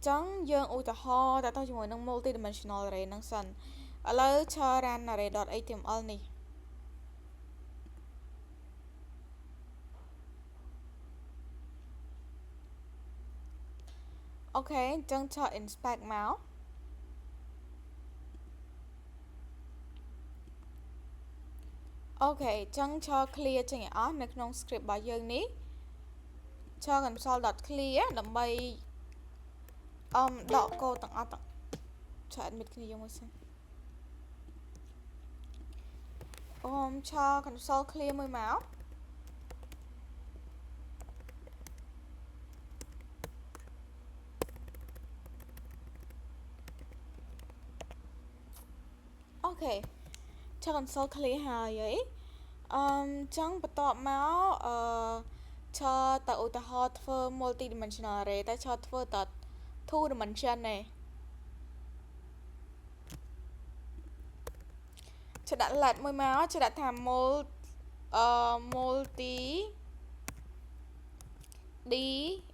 chẳng dương ưu tả ho tại tao chỉ muốn nâng multidimensional array nâng sân ở lỡ cho ran array.html này ok chẳng cho inspect máu ok chẳng cho clear chẳng ở nơi trong script bảo dương ní cho console.clear đậm bay đọ cô tặng tặng cho admit cái này dùng xem cho console clear môi máu ok cho console clear hai vậy chẳng bắt tọa máu cho tạo ta hot for multidimensional array ta cho for ta two dimension này cho đã lật môi máu cho đã tham multi d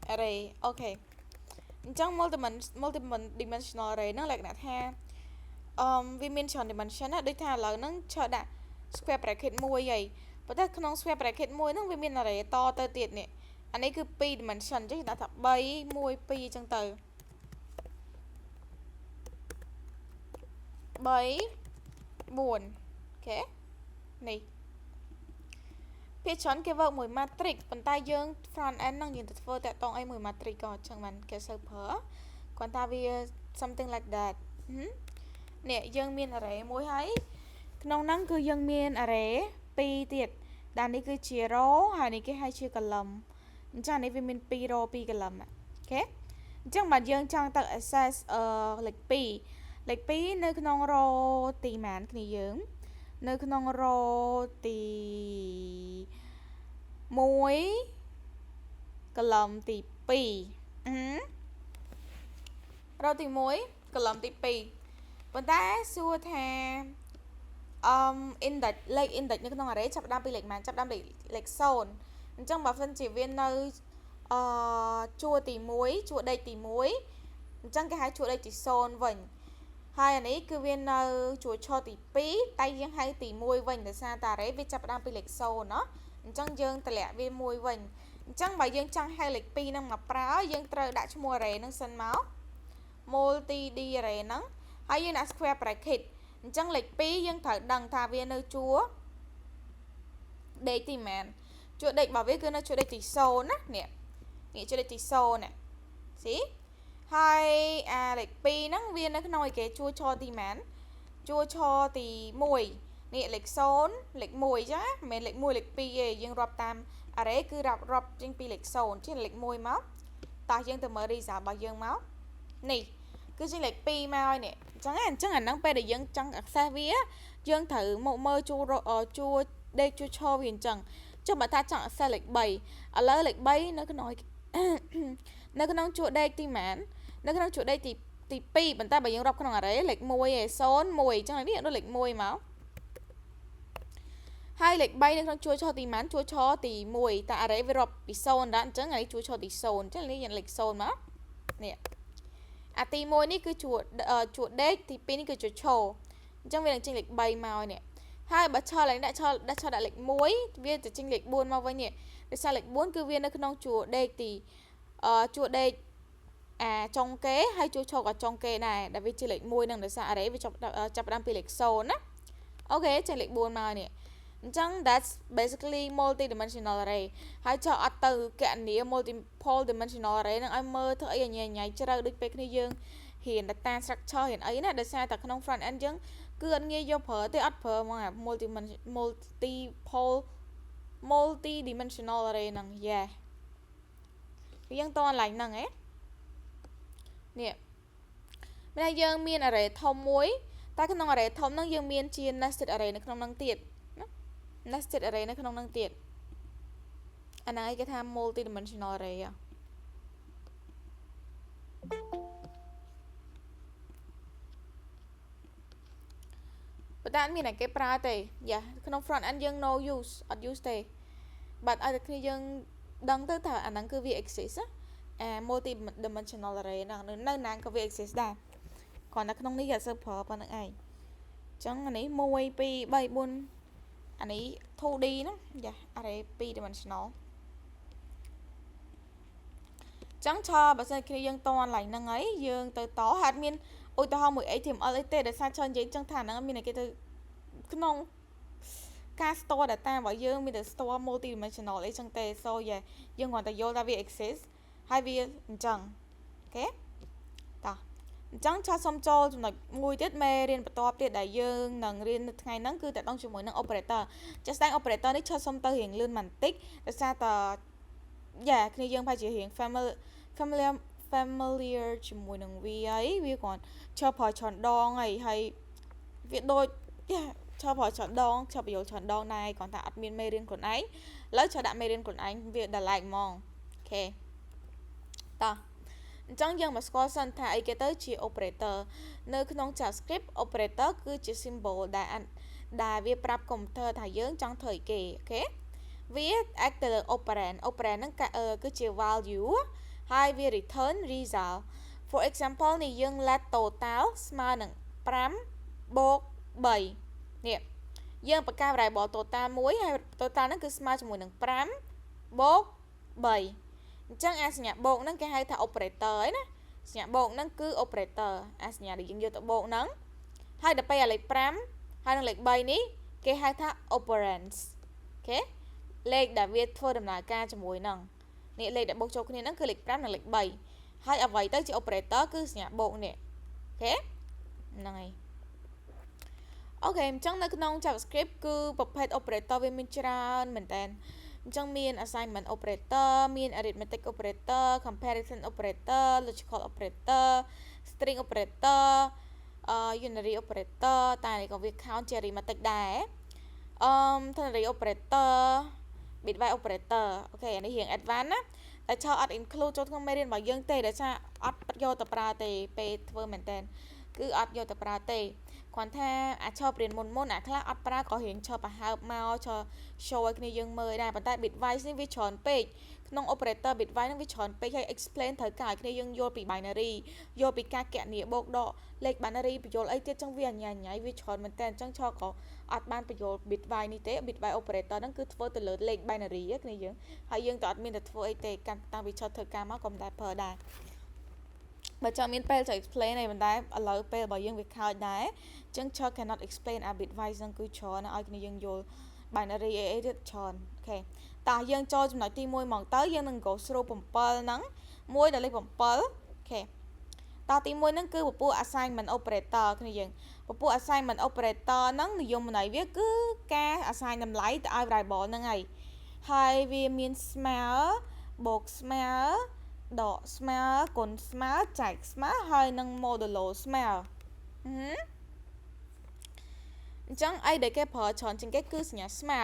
array ok chẳng multidimensional array nó lại đã tha vì mình chọn dimension á, đối thà là nó cho đã square bracket môi vậy và ta không square bracket môi nó vì mình là để to tơ tiệt nè anh ấy cứ pi dimension chứ đã thập bay môi pi trong từ bay buồn ok này phía chọn cái vợ mùi matrix phần tay dương front end năng nhìn thật vơ tại tông ấy mùi matrix còn chẳng mình cái sơ phở còn ta vì something like that nè dương miên array môi hay nông năng cứ dương miên array pi tiệt đàn đi cứ chia rô hay này cái hai chia cả lầm chẳng này vì mình pi rô pi cả lầm ok chẳng mà dương chẳng tự access lịch pi nơi nông rô tì màn cái này dương nơi nông rô tì muối cả lầm tì pi rô tì muối cả lầm tì pi vấn ta xua thà index lệch index như cái nó đấy chập đam bị lệch màn chập đam bị lệch sồn trong bảo phân chỉ viên nơi chua tỉ muối chua đây tỉ muối trong cái hai chua đây chỉ sồn vẩn hai anh ấy cứ viên chua cho tỉ pí tay riêng hai tỉ muối vẩn để xa ta đấy vì chập đam bị lệch sồn nó trong dương ta lẹ viên muối vẩn trong bài dương trong hai lệch pi năng ngập ráo dương trời đã cho mua rẻ năng sân máu multi đi rẻ nắng hay như là square bracket chẳng lệch pi nhưng thở đằng thà viên nơi chúa đây thì màn chúa định bảo viết cứ nó chúa đây thì sâu nè nghĩ chúa đây thì sâu nè xí hay lệch pi nắng viên nó nói cái chúa cho thì màn chúa cho thì mùi nè lệch sâu lệch mùi chứ mình lệch mùi lệch pi gì nhưng rập tam đấy cứ rập trên pi lệch sâu chứ lệch mùi máu ta dân từ mở đi giả bao dương máu nè cứ chỉ lệch pi mau nè chẳng hạn năng pe để dân chẳng xa vía dân thử một mơ chua đây chua cho viền chẳng cho bà ta chẳng xa lệch 7 ở lỡ lệch 7 nó cứ nói nó cứ nói chua đây thì mãn nó cứ nói chua đây thì pi bản ta bởi dân đọc cái nào đấy lệch môi xôn mùi chẳng là biết nó lệch môi máu hai lệch bay nó chua cho thì mãn chua cho thì mùi ta đấy với rộp bị xôn đó chẳng ấy chua cho thì xôn chắc là lý lệch xôn máu nè tì môi ní cứ chuột đếch thì pin cứ chuột trồ trong việc chênh lệch bay màu nè hai bà cho là đã cho đại lệch muối viên từ chênh lệch buôn màu với nè để sao lệch 4 cứ viên nó không chuột đếch thì chuột đếch trong kế hay chuột trồ ở trong kế này đã vì chênh lệch muối năng để sao đấy vì chập đam pi lệch sâu á ok chênh lệch buôn màu nè chẳng that's basically multi-dimensional array hay cho từ cạn ní multiple dimensional array năng ai mơ thở ấy nhảy nhảy cho ra được cái này dương hiện data structure hiện ấy nè để sai tại không front end chứ cứ anh nghe vô phở tới ắt phở mà multi-dimensional array năng yeah cái dân to lạnh năng ấy nè bây giờ dương miên array thông muối ta cái năng array thông năng dương miên chiên nested array nó không năng tiệt nested array nó không năng tiệt anh ấy cái tham multi-dimensional array à but that mean là cái pra tê yeah không front end dương no use at use tê but ở cái dương đăng tới thả anh đang cứ việc exist á multi dimensional array ហ្នឹងនៅណាក៏វា exist ដែរគ្រាន់តែក្នុងនេះគេអត់សូវប្រើប៉ុណ្្នឹងឯងចឹងអានេះ1 2 3 4អានេះ 2D ហ្នឹងយ៉ា array 2 dimensional ចឹងឆើបើសិនគ្នាយើងតន់ឡើងហ្នឹងហើយយើងទៅតហាត់មានឧទាហរណ៍មួយ HTML អីទេដោយសារឆើនិយាយចឹងថាហ្នឹងមានតែគេទៅក្នុងការ store data របស់យើងមានតែ store multi dimensional អីចឹងទេ so yeah យើងគ្រាន់តែយល់ថាវា exist ហើយវាអញ្ចឹងអូខេតោះអញ្ចឹងឆាសុំចូលចំណុចមួយទៀតមេរៀនបន្ទាប់ទៀតដែលយើងនឹងរៀននៅថ្ងៃហ្នឹងគឺតកតងជាមួយនឹង operator ចាស់ស្ដែង operator នេះឆាសុំទៅរៀងលឿនបន្តិចដោយសារតយ៉ាគ្នាយើងប្រហែលជារៀង familiar ជាមួយនឹងវាហើយវាគ្រាន់ឆើប្រើច្រើនដងហើយវាដូចយ៉ាឆើប្រើច្រើនដងឆើបញ្យល់ច្រើនដងដែរគ្រាន់តែអត់មានមេរៀនខ្លួនឯងឥឡូវឆើដាក់មេរៀនខ្លួនឯងវាដល់ឡែកហ្មងអូខេតោះអញ្ចឹងយើងមកស្គាល់សិនថាអីគេទៅជា operator នៅក្នុង JavaScript operator គឺជា symbol ដែលវាប្រាប់កុំព្យូទ័រថាយើងចង់ធ្វើអីគេអូខេវា act ទៅលើ operand ហ្នឹងគឺជា value ហើយវា return result for example នេះយើង let total ស្មើនឹង5បូក3នេះយើងបង្កើត variable total មួយហើយ total ហ្នឹងគឺស្មើជាមួយនឹង5បូក3អញ្ចឹងអាសញ្ញាបូកហ្នឹងគេហៅថា operator ហើយណាសញ្ញាបូកហ្នឹងគឺ operator អាសញ្ញាដែលយើងយកទៅបូកហ្នឹងហើយដល់ពេលអាលេខ5ហើយនឹងលេខ3នេះគេហៅថា operands អូខេលេខដែលវាធ្វើដំណើរការជាមួយហ្នឹងនេះលេខដែលបូកចូលគ្នាហ្នឹងគឺលេខ5និងលេខ3ហើយអ្វីទៅជា operator គឺសញ្ញាបូកនេះអូខេហ្នឹងហើយអូខេអញ្ចឹងនៅក្នុង JavaScript គឺប្រភេទ operator វាមានច្រើនមែនតើអញ្ចឹងមាន assignment operator មាន arithmetic operator comparison operator logical operator string operator unary operator តែនេះក៏វា count ជា arithmetic ដែរ ternary operator bitwise operator អូខេអានេះរៀង advanced ណាតែឆើអត់ include ចូលក្នុងមេរៀនរបស់យើងទេដោយសារអត់យកទៅប្រើទេពេលធ្វើមែនតើគឺអត់យកទៅប្រើទេគ្រាន់ថាអាចឆើរៀនមុនអាខ្លះអត់ប្រើក៏រៀងឆើប្រហើបមកឆើ show ឲ្យគ្នាយើងមើលដែរប៉ុន្តែ bitwise នេះវាច្រើនពេកក្នុង operator bitwise នឹងវាច្រើនពេកហើយ explain ត្រូវការឲ្យគ្នាយើងយល់ពី binary យល់ពីការគណនាបូកដកលេខ binary បញ្យល់អីទៀតចឹងវាអញ្ញាញ៉ៃវាច្រើនមែនតើអញ្ចឹងឆើក៏អត់បានបញ្យល់ bitwise នេះទេ bitwise operator ហ្នឹងគឺធ្វើទៅលើលេខ binary គ្នាយើងហើយយើងក៏អត់មានតែធ្វើអីទេកាន់តាំងពីឆើធ្វើការមកក៏មិនដែលប្រើដែរបើចង់មានពេលទៅ explain ឯមិនដែរឥឡូវពេលរបស់យើងវាខើចដែរអញ្ចឹងឆើ cannot explain a bitwise ហ្នឹងគឺច្រើនឲ្យគ្នាយើងយល់ binary អីទៀតច្រើនអូខេតោះយើងចូលចំណុចទី1មកទៅយើងនឹង go through 7ហ្នឹង1ដល់លេខ7អូខេតោះទី1ហ្នឹងគឺពពួក assignment operator គ្នាយើងពពួក assignment operator ហ្នឹងនិយមន័យវាគឺការ assign តម្លៃទៅឲ្យ variable ហ្នឹងហើយវាមានស្មើបូកស្មើដកស្មើគុណស្មើចែកស្មើហើយនឹង modulo ស្មើអញ្ចឹងអីដែលគេប្រើច្រើនជាងគេគឺសញ្ញាស្មើ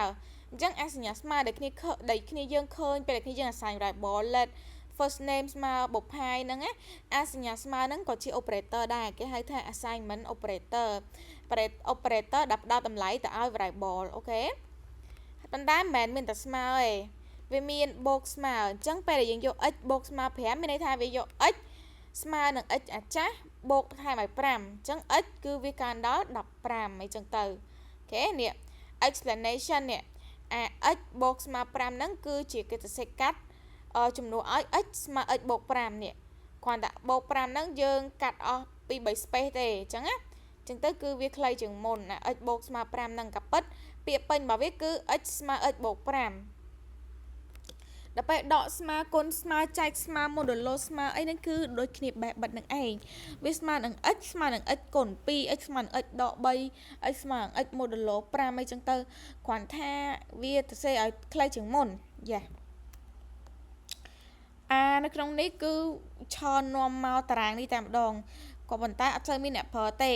អញ្ចឹងអាសញ្ញាស្មើដែលគ្នាយើងឃើញពេលដែលគ្នាយើង assign variable let first name ស្មើបុប្ផាយហ្នឹងណាអាសញ្ញាស្មើហ្នឹងក៏ជា operator ដែរគេហៅថា assignment operator operator ដែលផ្ដល់តម្លៃទៅឲ្យ variable អូខេប៉ុន្តែមិនមែនមានតែស្មើទេវាមានបូកស្មើអញ្ចឹងពេលដែលយើងយក x បូកស្មើ5មានន័យថាវាយក x ស្មើនឹង x អាចាស់បូកថែមឲ្យ5អញ្ចឹង x គឺវាកើនដល់15អីចឹងទៅអូខេនេះ explanation នេះអា x បូកស្មើ5ហ្នឹងគឺជាគេសរសេរកាត់ចំនួនឲ្យ x ស្មើ x បូក5នេះគ្រាន់តែបូក5ហ្នឹងយើងកាត់អស់ពី3 space ទេអញ្ចឹងណាអញ្ចឹងទៅគឺវាខ្លីជាងមុនណា x បូកស្មើ5ហ្នឹងក៏ពិតពាក្យពេញរបស់វាគឺ x ស្មើ x បូក5ដល់ពេលដកស្មើគុណស្មើចែកស្មើ modulo ស្មើអីហ្នឹងគឺដូចគ្នាបេះបិទនឹងឯងវាស្មើនឹង x ស្មើនឹង x គុណ 2x ស្មើនឹង x ដក 3x ស្មើនឹង x modulo 5អីចឹងទៅគ្រាន់ថាវាទៅសេឲ្យខ្លីជាងមុនយ៉ានៅក្នុងនេះគឺឆននាំមកតារាងនេះតែម្ដងក៏ប៉ុន្តែអត់សូវមានអ្នកប្រើទេ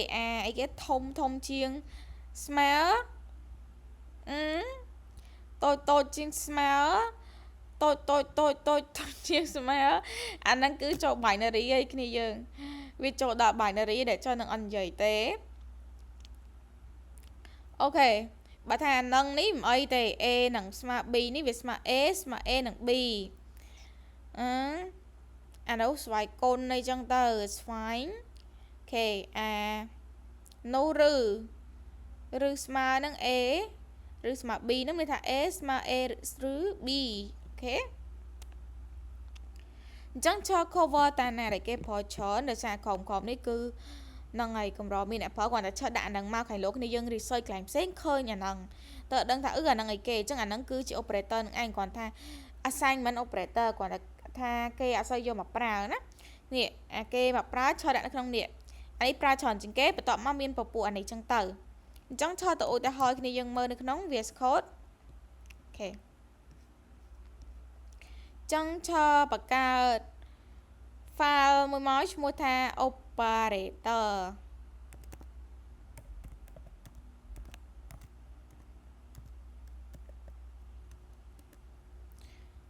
អីគេធំជាងស្មើតូចជាងស្មើតូចជាងស្មើអាហ្នឹងគឺចូល binary ឯគ្នាយើងវាចូលដល់ binary ដែលចូលនឹងអត់និយាយទេអូខេបើថាអាហ្នឹងនេះមិនអីទេ a នឹងស្មើ b នេះវាស្មើ a ស្មើ a នឹង b អានោះស្វ័យកូននៃចឹងទៅ it's fine អូខេនោះឬស្មើនឹង A ឬស្មើ B នឹងមានថា A ស្មើ A ឬ B អូខេអញ្ចឹងឈរ cover តាណាដែលគេប្រើច្រើនដោយសារក្រុមនេះគឺនឹងហើយកម្រមានអ្នកប្រើគាត់តែឈរដាក់អាហ្នឹងមកខាងលោកគ្នាយើង research កន្លែងផ្សេងឃើញអាហ្នឹងតើដឹងថាអាហ្នឹងអីគេអញ្ចឹងអាហ្នឹងគឺជា operator នឹងឯងគាត់ថា assignment operator គាត់ថាគេអត់សូវយកមកប្រើណានេះអាគេមកប្រើឈរដាក់នៅក្នុងនេះអានេះប្រើច្រើនជាងគេបន្ទាប់មកមានពពួកអានេះចឹងទៅអញ្ចឹងឈរទៅឧទាហរណ៍គ្នាយើងមើលនៅក្នុង VS Code អូខេចឹងឈរបង្កើត file មួយមកឈ្មោះថា operator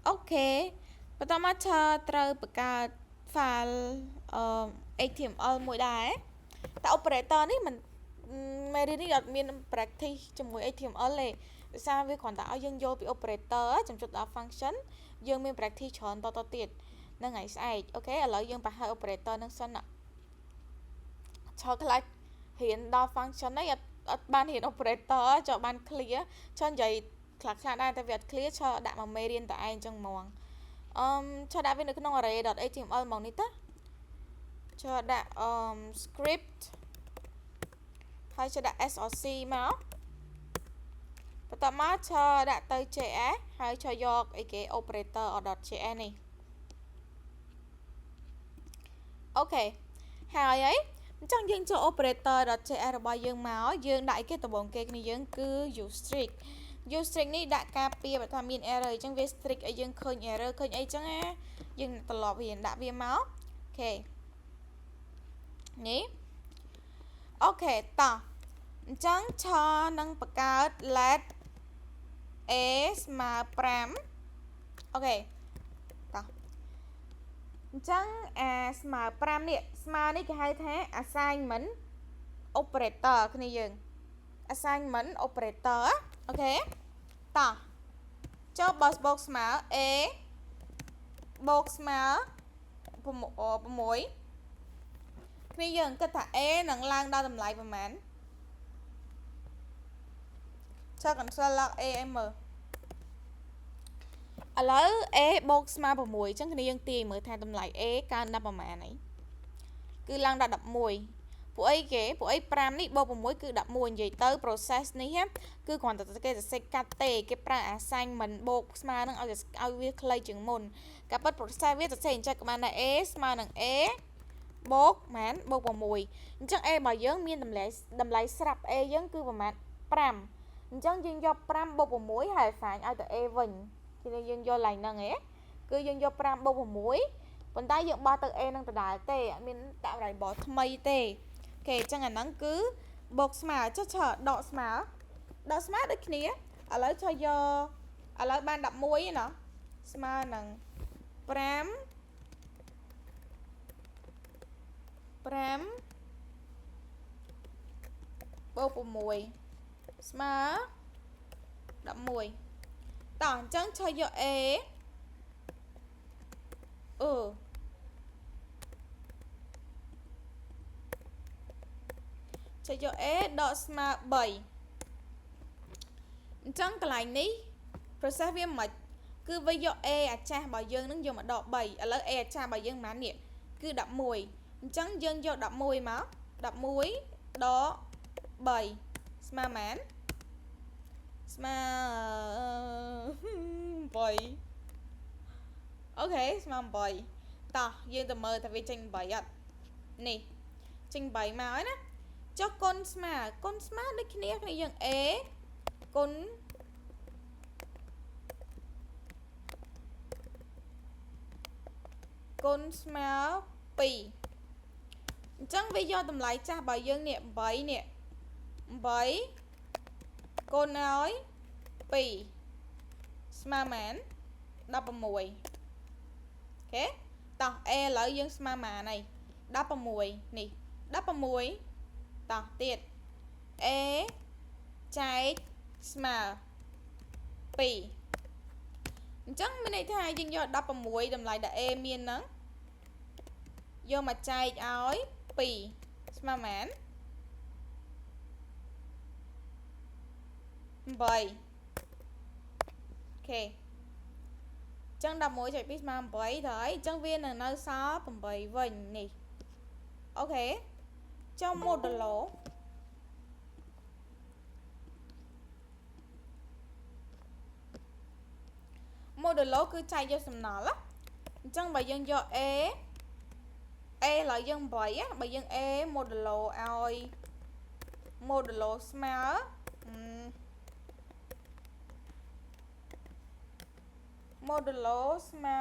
អូខេបន្តមកឈរត្រូវបង្កើត file HTML មួយដែរតែ operator នេះមិនមេរៀននេះអត់មាន practice ជាមួយ HTML ទេដោយសារវាគ្រាន់តែឲ្យយើងយល់ពី operator ចំចុចដល់ function យើងមាន practice ច្រើនតទៅទៀតនឹងថ្ងៃស្អែកអូខេឥឡូវយើងបង្ហើ operator នឹងសិនឆោខ្លះរៀនដល់ function ហ្នឹងអត់បានរៀន operator ចុះបាន clear ចុះនិយាយខ្លះដែរតែវាអត់ clear ឆោដាក់មកមេរៀនតែឯងចឹងហ្មងឆោដាក់វានៅក្នុង array.html ហ្មងនេះតើឆោដាក់script ហើយឆោដាក់ src មកបន្ទាប់មកឆោដាក់ទៅ js ហើយឆោយកអីគេ operator.js នេះអូខេហើយអញ្ចឹងយើងចូល operator.js របស់យើងមកយើងដាក់អីគេដំបូងគេគ្នាយើងគឺ use strict នេះដាក់ការពារបើថាមាន error អញ្ចឹងវា strict ឲ្យយើងឃើញ error ឃើញអីចឹងណាយើងត្រឡប់រៀនដាក់វាមកអូខេនេះអូខេតោះអញ្ចឹងឆនឹងបង្កើត let a ស្មើ5អូខេតោះអញ្ចឹងស្មើ5នេះស្មើនេះគេហៅថា assignment operator គ្នាយើង assignment operator អូខេតោះចុះបើបូកស្មើ a បូកស្មើ6គ្នាយើងគិតថា a នឹងឡើងដល់តម្លៃប្រហែលចុះ console log a ឲ្យមើលឥឡូវ a បូកស្មើ6អញ្ចឹងគ្នាយើងទាយមើលថាតម្លៃ a កើនដល់ប្រហែលហ្នឹងគឺឡើងដល់11ពួកអីគេពួកអី5នេះបូក6គឺ11និយាយទៅ process នេះគឺគ្រាន់តែគេសរសេរកាត់ទេគេប្រើ assignment បូកស្មើនឹងឲ្យវាខ្លីជាងមុនការពិត process វាសរសេរអញ្ចឹងក៏បានដែរ a ស្មើនឹង a បូកប៉ុន្មានបូក6អញ្ចឹង a របស់យើងមានតម្លៃស្រាប់ a យើងគឺប្រហែល5អញ្ចឹងយើងយក5បូក6ហើយ find ឲ្យទៅ a វិញគឺយើងយកឡើងហ្នឹងឯងគឺយើងយក5បូក6ប៉ុន្តែយើងបោះទៅ a នឹងដដែលទេអត់មានដាក់ variable ថ្មីទេអូខេអញ្ចឹងអាហ្នឹងគឺបូកស្មើចុះឆដកស្មើដូចគ្នាឥឡូវឆយកឥឡូវបាន11ឯណោះស្មើនឹង5បូក6ស្មើ11តោះអញ្ចឹងឆយក a ឆយក a ដកស្មើ3អញ្ចឹងកន្លែងនេះ process វាមិនគឺវាយក a អាចាស់របស់យើងនឹងយកមកដក3ឥឡូវ a អាចាស់របស់យើងប៉ុន្មាននេះគឺ11អញ្ចឹងយើងយក11មក11ដក3ស្មើប៉ុន្មានស្មើ8អូខេស្មើ8តោះយើងទៅមើលថាវាចេញ8អត់នេះចេញ8មកហើយណាចុះគុណស្មើដូចគ្នាយើង a គុណស្មើ2អញ្ចឹងវាយកតម្លៃចាស់របស់យើងនេះ8នេះ8គុណឲ្យ2ស្មើប៉ុន្មាន16អូខេតោះ a ឥឡូវយើងស្មើប៉ុន្មានហើយ16នេះ16តោះទៀត a ចែកស្មើ2អញ្ចឹងមានន័យថាយើងយក16តម្លៃដែល a មានហ្នឹង យកមកចែកឲ្យ2ស្មើមែន8អូខេចឹង11ចុច2ស្មើ8ទៅហើយចឹងវានៅសល់8វិញនេះអូខេចុះ modulo គឺចែកយកសំណល់អញ្ចឹងបើយើងយក a ឡើយយើង8បើយើង a modulo ឲ្យ modulo ស្មើmodulo ស្មើ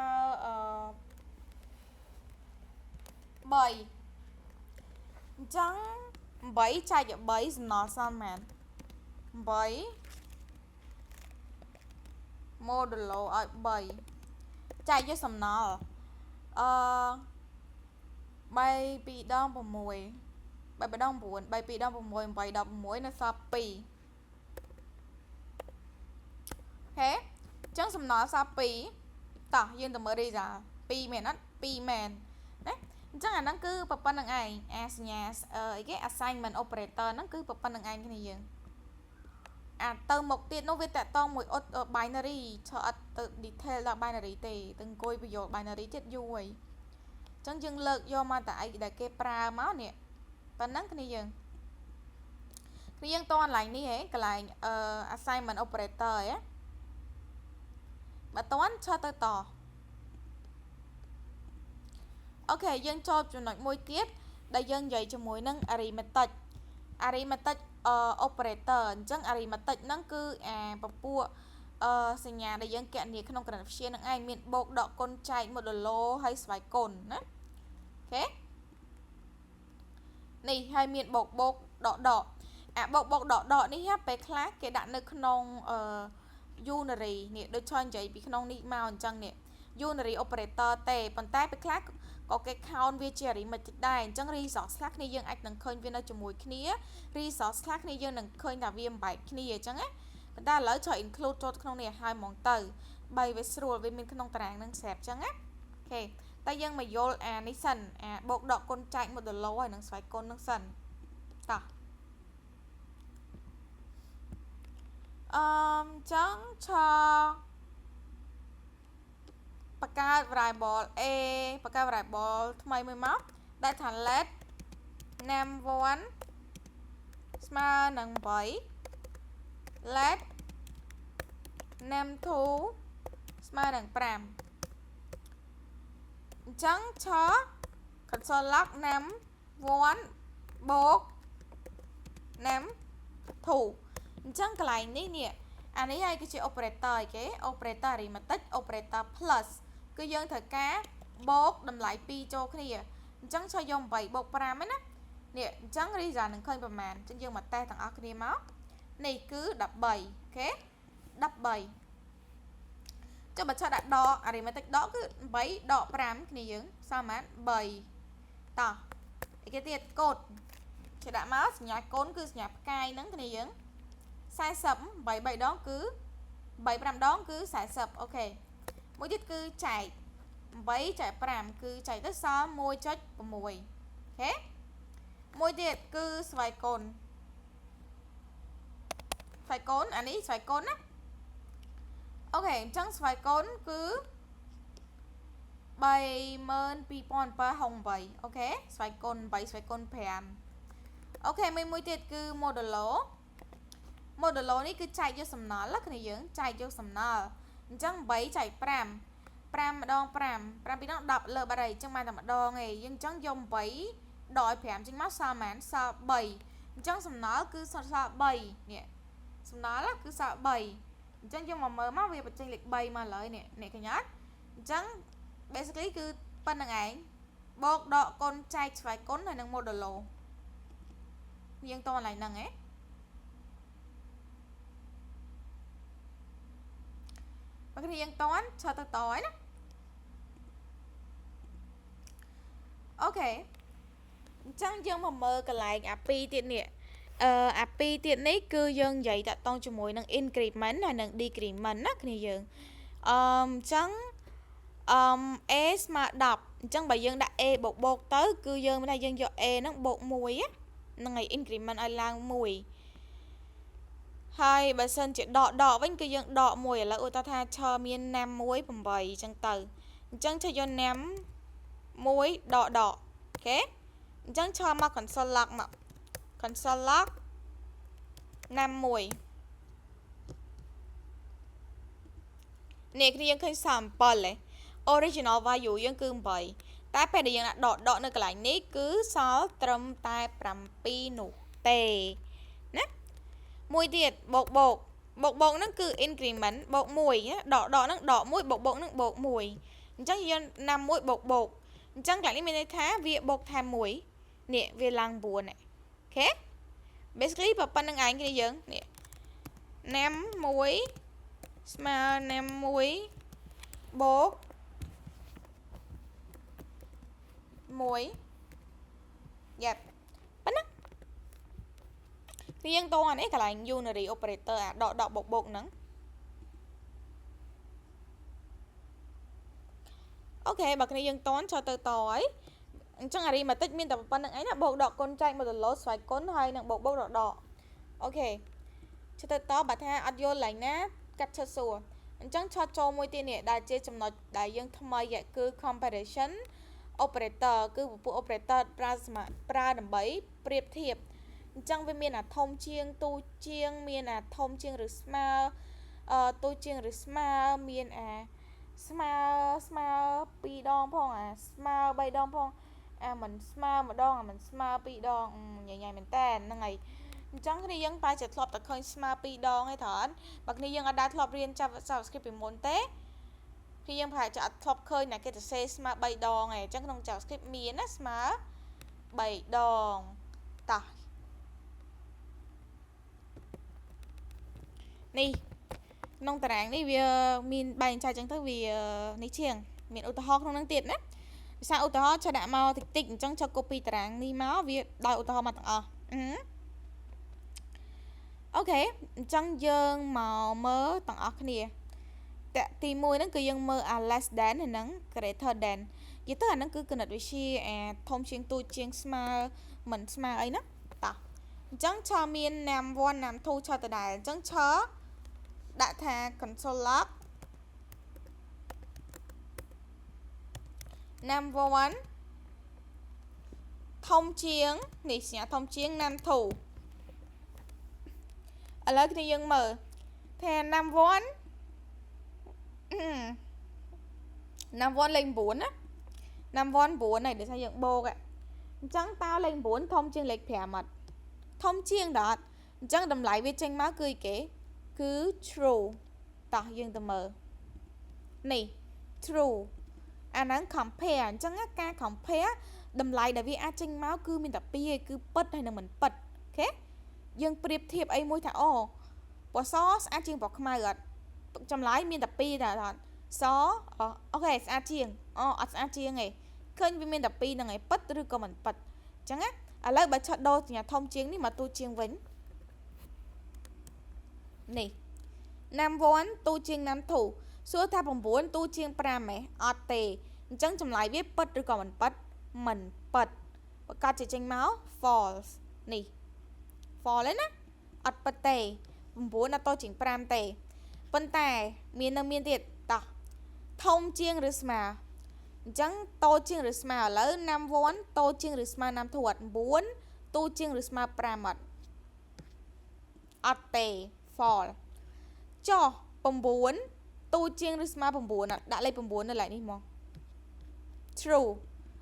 3អញ្ចឹង8ចែកឲ្យ3សំណល់សល់មែន8 modulo ឲ្យ3ចែកយកសំណល់3 2 ដង 6 3 ដង 9 3 2 ដង 6 8 ដង 6នៅសល់2ហេចឹងសំណល់សល់2តោះយើងទៅមើល result 2មែនអត់2មែនណាអញ្ចឹងអាហ្នឹងគឺប៉ុណ្្នឹងឯងអាសញ្ញាអីគេ assignment operator ហ្នឹងគឺប៉ុណ្្នឹងឯងគ្នាយើងអាទៅមកទៀតនោះវាតកតងមួយbinary ឆើអត់ទៅ detail ដល់ binary ទេទៅអង្គុយបញ្យល់ binary ទៀតយូរហើយអញ្ចឹងយើងលើកយកមកតែអីដែលគេប្រើមកនេះប៉ុណ្ណឹងគ្នាយើងតកន្លែងនេះហ៎កន្លែងassignment operator ហ៎បើតន់ឆើទៅតអូខេយើងចូលចំណុចមួយទៀតដែលយើងនិយាយជាមួយនឹង arithmetic operator អញ្ចឹង arithmetic ហ្នឹងគឺអាពពួកសញ្ញាដែលយើងគណនាក្នុងគណិតវិទ្យានឹងឯងមានបូកដកគុណចែក modulo ហើយស្វ័យគុណណាអូខេនេះហើយមានបូកដកអាបូកដកនេះពេលខ្លះគេដាក់នៅក្នុងunary នេះដូចឆនិយាយពីក្នុងនេះមកអញ្ចឹងនេះ unary operator ទេប៉ុន្តែពេលខ្លះក៏គេ count វាជា arithmetic ដែរអញ្ចឹង resource ខ្លះគ្នាយើងអាចនឹងឃើញវានៅជាមួយគ្នា resource ខ្លះគ្នាយើងនឹងឃើញថាវាបំបែកគ្នាអញ្ចឹងណាប៉ុន្តែឥឡូវចូល include ចូលក្នុងនេះឲ្យហ្មងទៅបីវាស្រួលវាមានក្នុងតារាងនឹងស្រាប់អញ្ចឹងណាអូខេតែយើងមកយល់អានេះសិនអាបូកដកគុណចែក modulo ហើយនឹងស្វ័យគុណនឹងសិនតោះចឹងឆបង្កើត variable a បង្កើត variable ថ្មីមួយមកដែលថា let num1 ស្មើនឹង8 let num2 ស្មើនឹង5អញ្ចឹងឆ console log num1 បូក num2 អញ្ចឹងកន្លែងនេះអានេះហើយគឺជា operator អីគេ operator arithmetic operator plus គឺយើងត្រូវការបូកតម្លៃ2ចូលគ្នាអញ្ចឹងឆយក8បូក5ហ្នឹងណានេះអញ្ចឹង result នឹងឃើញប្រមាណអញ្ចឹងយើងមកតេស្តទាំងអស់គ្នាមកនេះគឺ13អូខេ13ចុះបើឆដាក់ដក arithmetic ដកគឺ8ដក5គ្នាយើងសមប៉ុន្មាន3តោះអីគេទៀតកូដឆដាក់មកសញ្ញាកូនគឺសញ្ញាផ្កាយហ្នឹងគ្នាយើង40 8 3ដងគឺ8 5ដងគឺ40អូខេមួយទៀតគឺចែក8ចែក5គឺចែកទៅសល់ 1.6 អូខេមួយទៀតគឺស្វ័យគុណអានេះស្វ័យគុណណាអូខេអញ្ចឹងស្វ័យគុណគឺ32708អូខេស្វ័យគុណ8ស្វ័យគុណ5អូខេមួយទៀតគឺ modulo នេះគឺចែកយកសំណល់ណាគ្នាយើងចែកយកសំណល់អញ្ចឹង8ចែក5 5ម្ដង5 5 2ដង10លើបាត់ហើយអញ្ចឹងបានតែម្ដងឯងយើងអញ្ចឹងយក8ដកឲ្យ5ចេញមកសល់ប៉ុន្មានសល់3អញ្ចឹងសំណល់គឺសល់3នេះសំណល់គឺសល់3អញ្ចឹងយើងមកមើលមកវាបញ្ចេញលេខ3មកលើនេះកញ្ញាអញ្ចឹង basically គឺប៉ុណ្្នឹងឯងបូកដកគុណចែកស្វ័យគុណហើយនឹង modulo យើងតកន្លែងហ្នឹងបើគ្នាយើងតន់ឆើទៅតហើយណាអូខេអញ្ចឹងយើងមកមើលកន្លែងអា2ទៀតនេះអា2ទៀតនេះគឺយើងនិយាយតាក់ទងជាមួយនឹង increment ហើយនឹង decrement ណាគ្នាយើងអញ្ចឹង A ស្មើ10អញ្ចឹងបើយើងដាក់ A បូកទៅគឺយើងមានថាយើងយក A ហ្នឹងបូក1ហ្នឹងហើយ increment ឲ្យឡើង1ហើយបើសិនជាដកវិញគឺយើងដក1ឥឡូវឧទាហរណ៍ថាឆមាន nam 1 8អញ្ចឹងទៅអញ្ចឹងឆយក nam 1ដកអូខេអញ្ចឹងឆមក console log មក console log nam 1នេះគ្នាយើងឃើញ37ហ៎ original value យើងគឺ8តែពេលដែលយើងដាក់ដកនៅកន្លែងនេះគឺសល់ត្រឹមតែ7នោះទេណាមួយទៀតបូកហ្នឹងគឺ increment បូក1ដកហ្នឹងដក1បូកហ្នឹងបូក1អញ្ចឹងយើងណាំ1បូកអញ្ចឹងកន្លែងនេះមានន័យថាវាបូកថែម1នេះវាឡើង9អូខេ basically ប៉ុណ្្នឹងឯងគ្នាយើងនេះណាំ1ស្មើណាំ1បូក1យ៉ាប់ប៉ុណ្ណាយើងតោះអានេះកន្លែង unary operator អាដកបូកហ្នឹងអូខេបើគ្នាយើងតន់ចូលទៅតហើយអញ្ចឹង arithmetic មានតែប៉ុណ្្នឹងឯងណាបូកដកគុណចែក modulo ស្វ័យគុណហើយនឹងបូកដកអូខេចូលទៅតបើថាអត់យល់ឡើងណាកាត់ឈិតសួរអញ្ចឹងឆត់ចូលមួយទៀតនេះដែលជាចំណុចដែលយើងថ្មីគឺ comparison operator គឺពពួក operator ប្រើដើម្បីប្រៀបធៀបអញ្ចឹងវាមានអាធំជាងទូជាងមានអាធំជាងឬស្មើទូជាងឬស្មើមានអាស្មើ2ដងផងអាស្មើ3ដងផងអាមិនស្មើម្ដងអាមិនស្មើ2ដងញ៉ៃមែនតើហ្នឹងហើយអញ្ចឹងគ្នាយើងតែជាធ្លាប់តែឃើញស្មើ2ដងឯងត្រង់បើគ្នាយើងអត់ដែរធ្លាប់រៀន JavaScript ពីមុនទេគឺយើងប្រហែលជាអត់ធ្លាប់ឃើញណាគេសរសេរស្មើ3ដងឯងអញ្ចឹងក្នុង JavaScript មានណាស្មើ3ដងតោះនេះក្នុងតារាងនេះវាមានបែងចែកចឹងទៅវានេះជាងមានឧទាហរណ៍ក្នុងហ្នឹងទៀតណាភាសាឧទាហរណ៍ចូលដាក់មកតិចអញ្ចឹងចូល copy តារាងនេះមកវាដោយឧទាហរណ៍មកទាំងអស់អូខេអញ្ចឹងយើងមកមើលទាំងអស់គ្នាតែទី1ហ្នឹងគឺយើងមើល less than ហ្នឹង greater than និយាយទៅអាហ្នឹងគឺគណិតវិទ្យាធំជាងទូចជាងស្មើមិនស្មើអីណាតោះអញ្ចឹងឆមាន nam 1 nam 2ឆទៅដែរអញ្ចឹងឆដាក់ថា console log nam 1ធំជាងនេះសញ្ញាធំជាង nam 2ឥឡូវគ្នាយើងមើលថា nam 1 nam 1លេខ9ណា nam 1 9ហើយដូចថាយើងបូកអញ្ចឹងតើលេខ9ធំជាងលេខ5អត់ធំជាងដល់អញ្ចឹងតម្លៃវាចេញមកគឺអីគេគឺ true តោះយើងទៅមើលនេះ true អាហ្នឹង compare អញ្ចឹងការ compare តម្លៃដែលវាអាចចេញមកគឺមានតែ2ឯងគឺពិតហើយនឹងមិនពិតអូខេយើងប្រៀបធៀបអីមួយថាអូពណ៌សស្អាតជាងពណ៌ខ្មៅអត់ចម្លើយមានតែ2តែអត់សអូខេស្អាតជាងអត់ស្អាតជាងទេឃើញវាមានតែ2ហ្នឹងឯងពិតឬក៏មិនពិតអញ្ចឹងណាឥឡូវបើឆត់ដូរសញ្ញាធំជាងនេះមកទូជាងវិញនេះ nam 1ទូជាង nam 2សួរថា9ទូជាង5ហ៎អត់ទេអញ្ចឹងចម្លើយវាពិតឬក៏មិនពិតមិនពិតប្រកាសជាចេញមក false នេះ false ទេណាអត់ពិតទេ9អត់តូចជាង5ទេប៉ុន្តែមានទៀតតោះធំជាងឬស្មើអញ្ចឹងតូចជាងឬស្មើឥឡូវ nam 1តូចជាងឬស្មើ nam 2អត់9តូចជាងឬស្មើ5អត់ទេ false ចុះ9ទូជាងឬស្មើ9ដាក់លេខ9នៅកន្លែងនេះមក true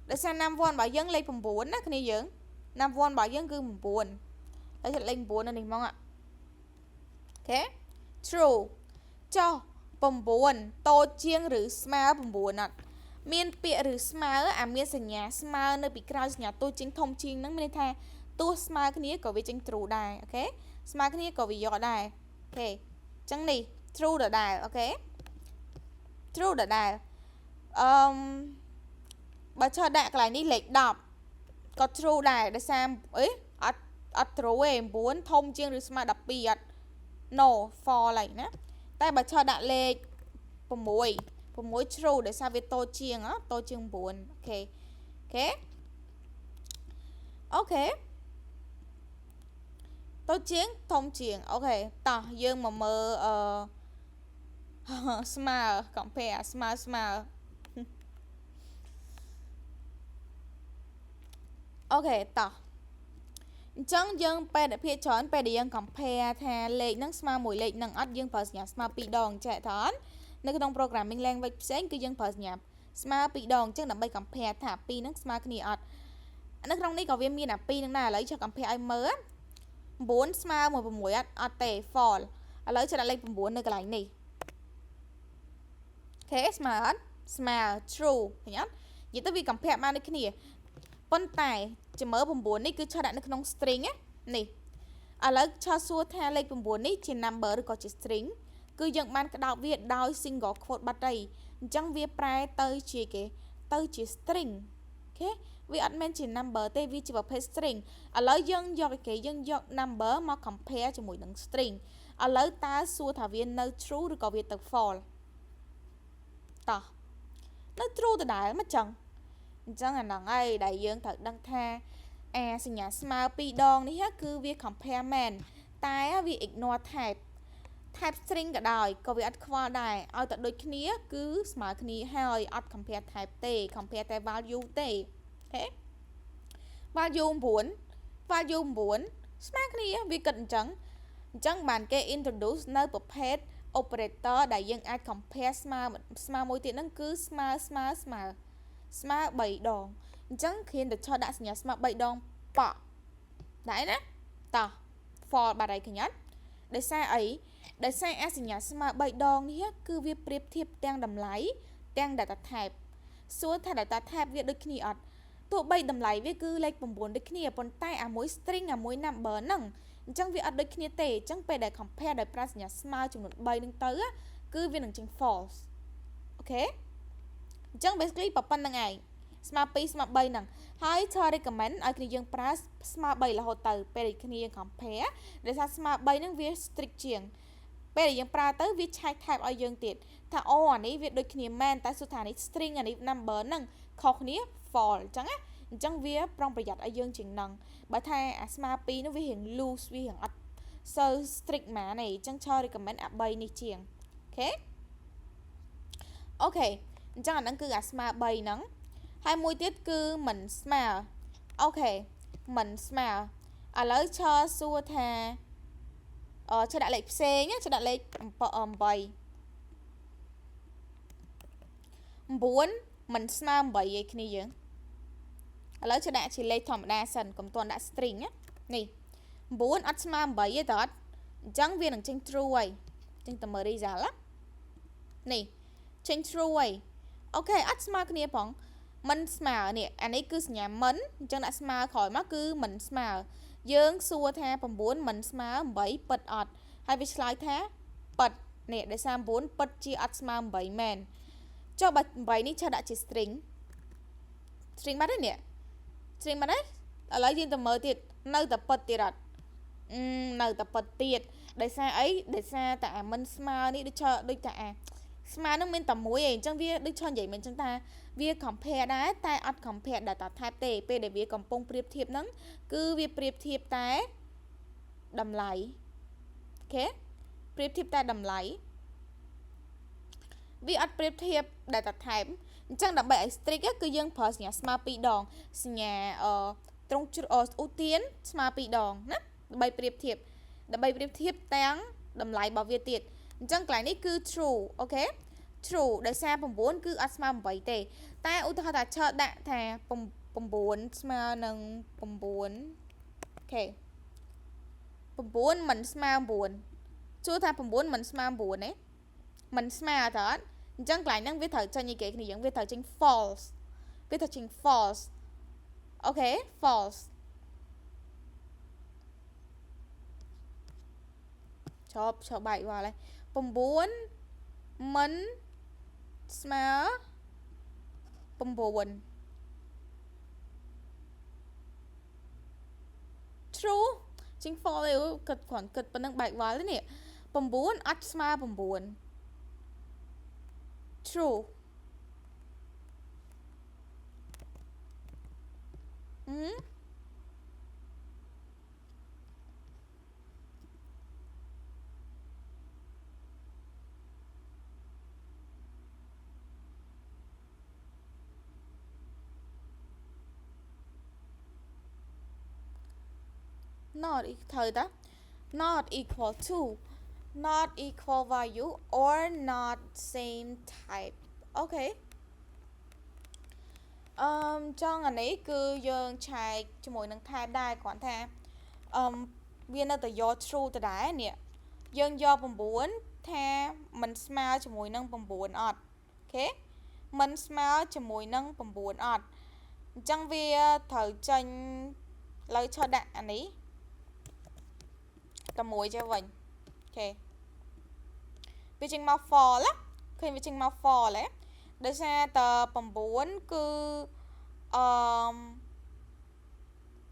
ដោយសារ nam 1របស់យើងលេខ9ណាគ្នាយើង nam 1របស់យើងគឺ9ហើយលេខ9នៅនេះមកអូខេ true ចុះ9តូចជាងឬស្មើ9អត់មានពាក្យឬស្មើមានសញ្ញាស្មើនៅពីក្រោយសញ្ញាតូចជាងធំជាងហ្នឹងមានន័យថាទោះស្មើគ្នាក៏វាចេញ true ដែរអូខេស្មើគ្នាក៏វាយកដែរអូខេអញ្ចឹងនេះ true ដដែលអូខេ true ដដែលបើឆដាក់កន្លែងនេះលេខ10ក៏ true ដែរដោយសារអត់ true ទេ9ធំជាងឬស្មើ12អត់ no false ឡើយណាតែបើឆដាក់លេខ6 6 true ដោយសារវាតូចជាងតូចជាង9អូខេអូខេតូចជាងធំជាងអូខេតោះយើងមកមើលស្មើ compare ស្មើអូខេតោះអញ្ចឹងយើងពេលភាគច្រើនពេលដែលយើង compare ថាលេខហ្នឹងស្មើមួយលេខហ្នឹងអត់យើងប្រើសញ្ញាស្មើ2ដងចេះថាអត់នៅក្នុង programming language ផ្សេងគឺយើងប្រើសញ្ញាស្មើ2ដងអញ្ចឹងដើម្បី compare ថា2ហ្នឹងស្មើគ្នាអត់នៅក្នុងនេះក៏វាមានអា2ហ្នឹងដែរឥឡូវចុះ compare ឲ្យមើល9ស្មើមួយ6អត់ទេ false ឥឡូវចុះដាក់លេខ9នៅកន្លែងនេះអូខេស្មើអត់ស្មើ true ឃើញអត់និយាយទៅវា compare បានដូចគ្នាប៉ុន្តែចាំមើល9នេះគឺឆដាក់នៅក្នុង string នេះឥឡូវឆសួរថាលេខ9នេះជា number ឬក៏ជា string គឺយើងបានក្តោបវាដោយ single quote បាត់ហើយអញ្ចឹងវាប្រែទៅជាគេទៅជា string អូខេវាអត់មែនជា number ទេវាជាប្រភេទ string ឥឡូវយើងយកយើងយក number មក compare ជាមួយនឹង string ឥឡូវតើសួរថាវានៅ true ឬក៏វាទៅ false តោះនៅ true ដដែលមកចឹងអញ្ចឹងអាហ្នឹងហើយដែលយើងត្រូវដឹងថាសញ្ញាស្មើ2ដងនេះគឺវា compare មែនតែវា ignore type string ក៏ដោយក៏វាអត់ខ្វល់ដែរឲ្យតែដូចគ្នាគឺស្មើគ្នាហើយអត់ compare type ទេ compare តែ value ទេអូខេ value 9ស្មើគ្នាវាគិតអញ្ចឹងបានគេ introduce នៅប្រភេទ operator ដែលយើងអាច compare ស្មើមួយទៀតហ្នឹងគឺស្មើ3ដងអញ្ចឹងគ្រាន់តែដាក់សញ្ញាស្មើ3ដងប៉ដែរណាតោះ for បាត់ហើយឃើញអត់ដោយសារអីដោយសារសញ្ញាស្មើ3ដងនេះគឺវាប្រៀបធៀបទាំងតម្លៃទាំង data type សួរថា data type វាដូចគ្នាអត់ទោះបីតម្លៃវាគឺលេខ9ដូចគ្នាប៉ុន្តែអាមួយ string អាមួយ number ហ្នឹងអញ្ចឹងវាអត់ដូចគ្នាទេអញ្ចឹងពេលដែល compare ដោយប្រើសញ្ញាស្មើចំនួន3ហ្នឹងទៅគឺវានឹងចេញ false អូខេអញ្ចឹង basically ប៉ុណ្្នឹងឯងស្មើ2ស្មើ3ហ្នឹងហើយចូល recommend ឲ្យគ្នាយើងប្រើស្មើ3រហូតទៅពេលដែលគ្នាយើង compare ដោយសារស្មើ3ហ្នឹងវា strict ជាងពេលដែលយើងប្រើទៅវាឆែក type ឲ្យយើងទៀតថាអូអានេះវាដូចគ្នាមែនតែសួរថានេះ string អានេះ number ហ្នឹងខុសគ្នា false អញ្ចឹងណាអញ្ចឹងវាប្រុងប្រយ័ត្នឲ្យយើងជាងហ្នឹងបើថាអាស្មើ2នោះវារៀង loose វារៀងអត់ so strict ម៉ានឯងអញ្ចឹងចូល recommend អា3នេះជាងអូខេអញ្ចឹងអាហ្នឹងគឺអាស្មើ3ហ្នឹងហើយមួយទៀតគឺមិនស្មើអូខេមិនស្មើឥឡូវឈរសួរថាឈរដាក់លេខផ្សេងឈរដាក់លេខ8 9មិនស្មើ8ឯគ្នាយើងឥឡូវឈរដាក់ជាលេខធម្មតាសិនកុំទាន់ដាក់ string នេះ9អត់ស្មើ8ទេតើអត់អញ្ចឹងវានឹងចេញ true ហើយចេញទៅមើល result នេះចេញ true ហើយអូខេអត់ស្មើគ្នាផងមិនស្មើនេះអានេះគឺសញ្ញាមិនអញ្ចឹងដាក់ស្មើក្រោយមកគឺមិនស្មើយើងសួរថា9មិនស្មើ8ពិតអត់ហើយវាឆ្លើយថាពិតនេះដោយសារ9ពិតជាអត់ស្មើ8មែនចុះបើ8នេះឆើដាក់ជា string បាត់ទេនេះ string បាត់ទេឥឡូវយើងទៅមើលទៀតនៅតែពិតទៀតអត់នៅតែពិតទៀតដោយសារអីដោយសារតែអាមិនស្មើនេះដូចតែអាស្មើនឹងមានតែមួយឯងអញ្ចឹងវាដូចឈរនិយាយមែនអញ្ចឹងថាវា compare ដែរតែអត់ compare data type ទេពេលដែលវាកំពុងប្រៀបធៀបហ្នឹងគឺវាប្រៀបធៀបតែតម្លៃអូខេប្រៀបធៀបតែតម្លៃវាអត់ប្រៀបធៀប data type អញ្ចឹងដើម្បីឲ្យ strict គឺយើងប្រើសញ្ញាស្មើ2ដងសញ្ញាត្រង់ឧទានស្មើ2ដងណាដើម្បីប្រៀបធៀបទាំងតម្លៃរបស់វាទៀតអញ្ចឹងកន្លែងនេះគឺ true អូខេ true ដោយសារ9គឺអត់ស្មើ8ទេតែឧទាហរណ៍ថាឈើដាក់ថា9ស្មើនឹង9អូខេ9មិនស្មើ9ជួថា9មិនស្មើ9ទេមិនស្មើតើអញ្ចឹងកន្លែងហ្នឹងវាត្រូវចេញអីគេគ្នាយើងវាត្រូវចេញ false អូខេ false ឈប់បែកវល់ហើយ9មិនស្មើ9 true ជាង false ឯងគិតគ្រាន់គិតប៉ុណ្្នឹងបែកវល់ទេនេះ9អត់ស្មើ9 true not thời ta not equal to not equal value or not same type okay ចង់អានេះគឺយើងឆែកជាមួយនឹង type ដែរគ្រាន់ថាវានៅតែយក true ដដែលនេះយើងយក9ថាមិនស្មើជាមួយនឹង9អត់អូខេមិនស្មើជាមួយនឹង9អត់អញ្ចឹងវាត្រូវចេញលើឈរដាក់អានេះតែមួយចេះវិញអូខេវាចេញមក fall ណាឃើញវាចេញមក fall ហ៎ដោយសារតែ9គឺ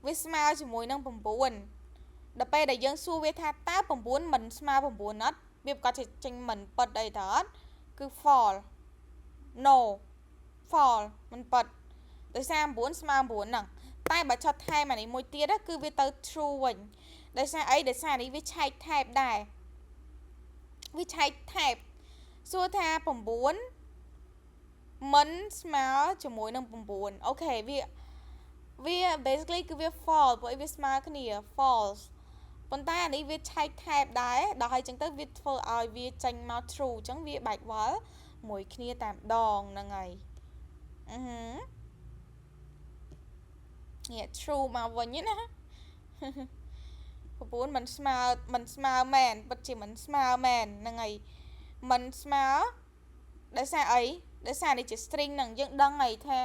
វាស្មើជាមួយនឹង9ដល់ពេលដែលយើងសួរវាថាតើ9មិនស្មើ9អត់វាប្រកាសជាចេញមិនប៉ិតអីតើអត់គឺ fall no fall មិនប៉ិតដោយសារ9ស្មើ9ហ្នឹងតែបើឆាត់ថែមអានេះមួយទៀតគឺវាទៅ true វិញដោយសារអីដោយសារនេះវាឆែក type ដែរវាឆែក type សួរថា9មិនស្មើជាមួយនឹង9អូខេវា basically គឺវា false ព្រោះវាស្មើគ្នា false ប៉ុន្តែអានេះវាឆែក type ដែរដល់ហើយចឹងទៅវាធ្វើឲ្យវាចេញមក true អញ្ចឹងវាបែកវល់មួយគ្នាតែម្ដងហ្នឹងហើយនេះ true មកវិញណា9មិនស្មើមែនពិតជាមិនស្មើមែនហ្នឹងហើយមិនស្មើដោយសារអីដោយសារនេះជា string ហ្នឹងយើងដឹងហើយថា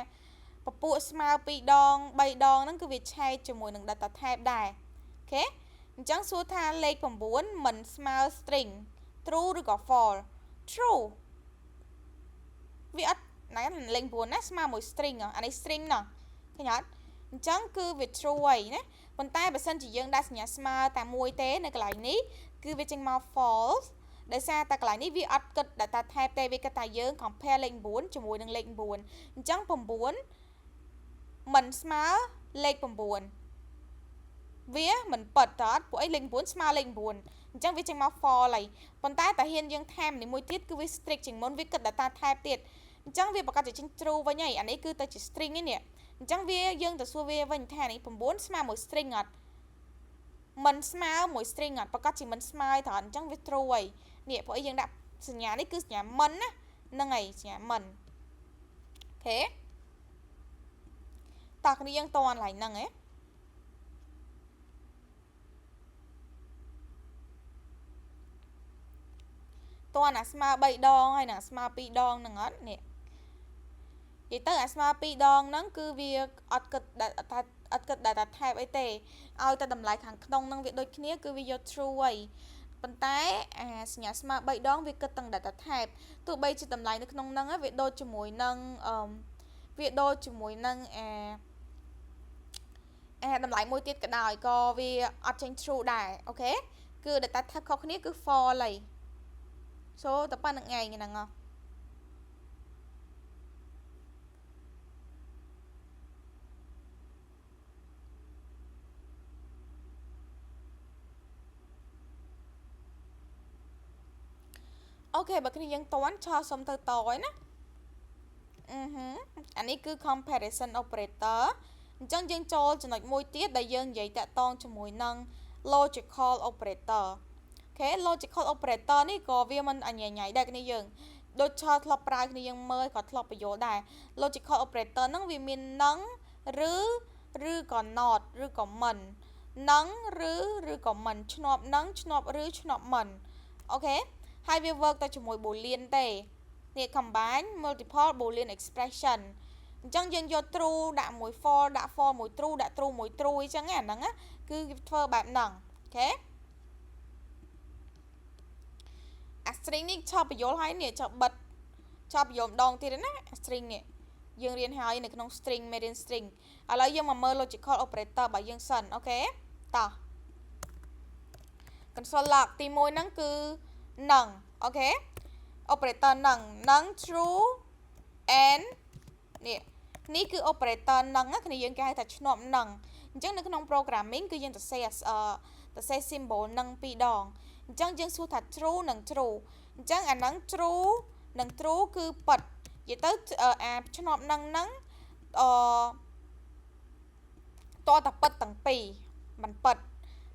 ពពួកស្មើ2ដង3ដងហ្នឹងគឺវាឆែកជាមួយនឹង data type ដែរអូខេអញ្ចឹងសួរថាលេខ9មិនស្មើ string true ឬក៏ false true វាអត់ណាលេខ9ណាស្មើមួយ string អានេះ string ណោះឃើញអត់អញ្ចឹងគឺវា true ហើយណាប៉ុន្តែបើសិនជាយើងដាក់សញ្ញាស្មើតែមួយទេនៅកន្លែងនេះគឺវាចេញមក false ដោយសារតែកន្លែងនេះវាអត់គិត data type ទេវាគិតតែយើង compare លេខ9ជាមួយនឹងលេខ9អញ្ចឹង9មិនស្មើលេខ9វាមិនប៉ិតតើពួកអីលេខ9ស្មើលេខ9អញ្ចឹងវាចេញមក false ហើយប៉ុន្តែតាហ៊ានយើងថែមនេះមួយទៀតគឺវា strict ជាងមុនវាគិត data type ទៀតអញ្ចឹងវាប្រកាសជាចេញ true វិញហើយអានេះគឺទៅជា string ឯនេះអញ្ចឹងវាយើងទៅសួរវាវិញថានេះ9ស្មើមួយ string អត់មិនស្មើមួយ string អត់ប្រកាសជាមិនស្មើទេអញ្ចឹងវា true ហើយនេះពួកអីយើងដាក់សញ្ញានេះគឺសញ្ញាមិនណាហ្នឹងហើយសញ្ញាមិនអូខេតោះគ្នាយើងតន់ឡើងហ្នឹងហ៎តន់អាស្មើ3ដងហើយនឹងអាស្មើ2ដងហ្នឹងអត់នេះនិយាយទៅអាស្មើ2ដងហ្នឹងគឺវាអត់គិតអត់គិត data type អីទេឲ្យតែតម្លៃខាងក្នុងហ្នឹងវាដូចគ្នាគឺវាយក true ហើយប៉ុន្តែអាសញ្ញាស្មើ3ដងវាគិតទាំង data type ទោះបីជាតម្លៃនៅក្នុងហ្នឹងវាដូចជាមួយនឹងតម្លៃមួយទៀតក៏ដោយក៏វាអត់ចេញ true ដែរអូខេគឺ data type ខុសគ្នាគឺ false ហើយ so តែប៉ុណ្្នឹងឯងហ្នឹងអូខេបើគ្នាយើងតន់ឆោសុំទៅតឯណាអានេះគឺ comparison operator អញ្ចឹងយើងចូលចំណុចមួយទៀតដែលយើងនិយាយតាក់ទងជាមួយនឹង logical operator អូខេ logical operator នេះក៏វាមិនអញ្ញៃដែរគ្នាយើងដូចឆោធ្លាប់ប្រើគ្នាយើងមើលក៏ធ្លាប់បញ្យល់ដែរ logical operator ហ្នឹងវាមាននឹងឬក៏ not ឬក៏មិននឹងឬក៏មិនឆ្នប់នឹងឆ្នប់ឬឆ្នប់មិនអូខេហើយវា work ទៅជាមួយ boolean ទេនេះ combine multiple boolean expression អញ្ចឹងយើងយក true ដាក់មួយ false ដាក់ false មួយ true ដាក់ true មួយ true អញ្ចឹងអាហ្នឹងគឺធ្វើបែបហ្នឹងអូខេអា string នេះឆប់បញ្យល់ហើយនេះឆប់បញ្យល់ម្ដងទៀតណា string នេះយើងរៀនហើយនៅក្នុង string មេរៀន string ឥឡូវយើងមកមើល logical operator របស់យើងសិនអូខេតោះ console log ទី1ហ្នឹងគឺនឹងអូខេ operator នឹង true and នេះគឺ operator នឹងគ្នាយើងគេហៅថាឆ្នប់នឹងអញ្ចឹងនៅក្នុង programming គឺយើងសរសេរ symbol នឹងពីរដងអញ្ចឹងយើងសួរថា true និង true អញ្ចឹងអានឹង true និង true គឺពិតនិយាយទៅអាឆ្នប់នឹងតតែពិតទាំងពីរមិនពិត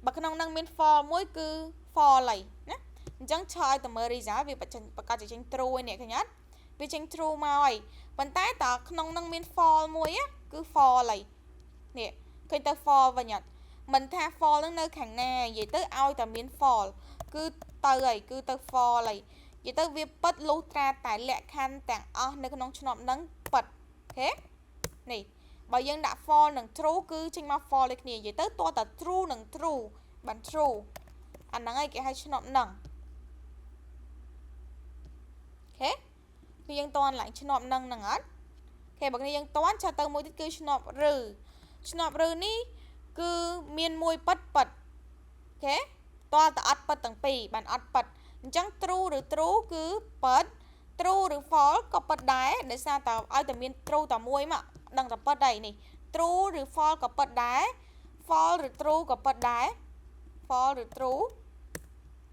បើក្នុងនឹងមាន false មួយគឺ false ហើយណាអញ្ចឹងឆើឲ្យទៅមើល result វាប្រកាសចេញ true ឯនេះឃើញអត់វាចេញ true មកហើយប៉ុន្តែតើក្នុងនឹងមាន false មួយគឺ false ហើយនេះឃើញទៅ false វិញអត់មិនថា false នឹងនៅខាងណានិយាយទៅឲ្យតែមាន false គឺទៅហើយគឺទៅ false ហើយនិយាយទៅវាពិតលុះត្រាតែលក្ខខណ្ឌទាំងអស់នៅក្នុងឆ្នប់នឹងពិតអូខេនេះបើយើងដាក់ false និង true គឺចេញមក false ដូចគ្នានិយាយទៅតើតា true និង true បាន true អាហ្នឹងហើយគេហៅឆ្នប់នឹងអូខេគឺយើងតន់ឡើងឆ្នប់នឹងអត់អូខេបើគ្នាយើងតន់ចុះទៅមួយទៀតគឺឆ្នប់ឬនេះគឺមានមួយពិតអូខេតើតអត់ពិតទាំងពីរបានអត់ពិតអញ្ចឹង true ឬ true គឺពិត true ឬ false ក៏ពិតដែរដោយសារតែឲ្យតែមាន true តែមួយមកដឹងតែពិតហើយនេះ true ឬ false ក៏ពិតដែរ false ឬ true ក៏ពិតដែរ false ឬ true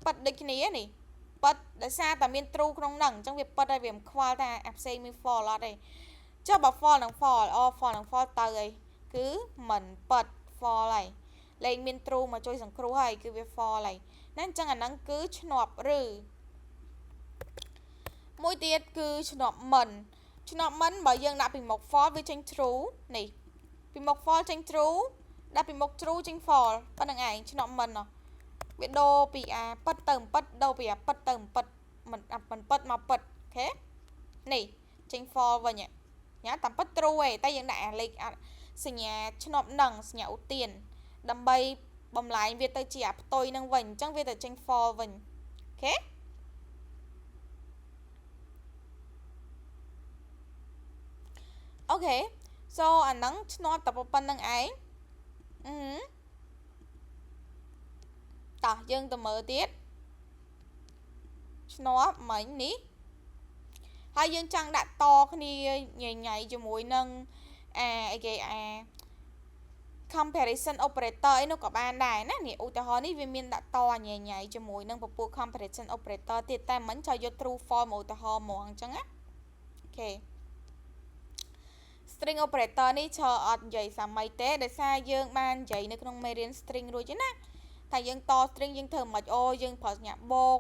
ពិតដូចគ្នានេះពិតដោយសារតែមាន true ក្នុងហ្នឹងអញ្ចឹងវាពិតហើយវាមិនខ្វល់ថាអាផ្សេងមាន false អត់ទេចុះបើ false និង false false និង false ទៅហើយគឺមិនពិត false ហើយលេងមាន true មកជួយសង្គ្រោះហើយគឺវា false ហើយណាអញ្ចឹងអាហ្នឹងគឺឆ្នប់ឬមួយទៀតគឺឆ្នប់មិនបើយើងដាក់ពីមុខ false វាចេញ true នេះពីមុខ false ចេញ true ដាក់ពីមុខ true ចេញ false ប៉ុណ្្នឹងឯងឆ្នប់មិនវាដូរពីអាពិតទៅមិនពិតដូរពីអាពិតទៅមិនពិតមិនពិតមកពិតអូខេនេះចេញ false វិញញ៉ាតាមពិត true ឯងតែយើងដាក់អាលេខសញ្ញាឆ្នប់នឹងសញ្ញាឧទានដើម្បីបំលែងវាទៅជាអាផ្ទុយនឹងវិញអញ្ចឹងវាទៅចេញ false វិញអូខេអូខេ so អាហ្នឹងឆ្នប់តែប៉ុណ្្នឹងឯងតោះយើងទៅមើលទៀតឆ្នប់មិញនេះហើយយើងចង់ដាក់តគ្នាញ៉ៃជាមួយនឹងអីគេcomparison operator អីនោះក៏បានដែរណានេះឧទាហរណ៍នេះវាមានដាក់តញ៉ៃជាមួយនឹងពពួក comparison operator ទៀតតែមិនចោលយក true false មកឧទាហរណ៍ហ្មងអញ្ចឹងណាអូខេ string operator នេះឈរអត់និយាយសាមីទេដោយសារយើងបាននិយាយនៅក្នុងមេរៀន string រួចទេណាតែយើងត string យើងធ្វើមិនយើងប្រើសញ្ញាបូក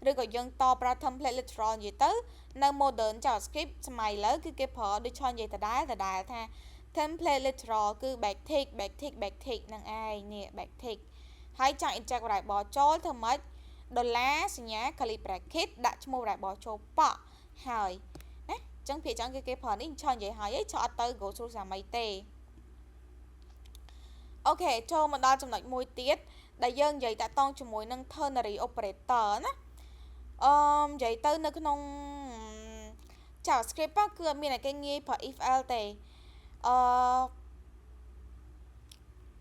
ឬក៏យើងតប្រើ template literal និយាយទៅនៅ modern JavaScript សម័យឥឡូវគឺគេប្រើដូចឈរនិយាយដដែលថា template literal គឺ backtick នឹងឯងនេះ backtick ហើយចង់ inject variable ចូលធ្វើម៉េចដុល្លារសញ្ញា curly bracket ដាក់ឈ្មោះ variable ចូលប៉ហើយណាអញ្ចឹងភាគច្រើនគេប្រើនេះឈរនិយាយហើយឈរអត់ទៅ go through សាមីទេអូខេចូលមកដល់ចំណុចមួយទៀតដែលយើងនិយាយតាក់ទងជាមួយនឹង ternary operator ណានិយាយទៅនៅក្នុង JavaScript គឺអត់មានតែគេងាយប្រើ if else ទេ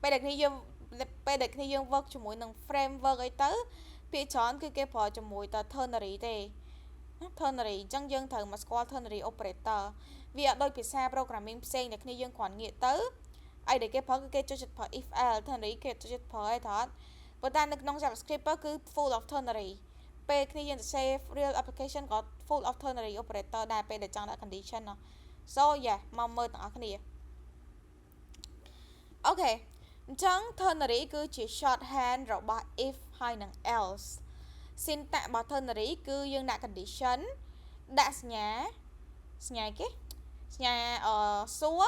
ពេលដែលគ្នាយើង work ជាមួយនឹង framework អីទៅភាគច្រើនគឺគេប្រើជាមួយតែ ternary ទេ ternary អញ្ចឹងយើងត្រូវមកស្គាល់ ternary operator វាអត់ដូចភាសា programming ផ្សេងដែលគ្នាយើងគ្រាន់ងាកទៅអីដែលគេប្រើគឺគេចូលចិត្តប្រើ if else ternary គេចូលចិត្តប្រើឯថាប៉ុន្តែនៅក្នុង JavaScript គឺ full of ternary ពេលគ្នាយើងសរសេរ real application ក៏ full of ternary operator ដែរពេលដែលចង់ដាក់ condition so yeah មកមើលទាំងអស់គ្នាអូខេអញ្ចឹង ternary គឺជា shorthand របស់ if ហើយនិង else syntax របស់ ternary គឺយើងដាក់ condition ដាក់សញ្ញាគេសញ្ញាសួរ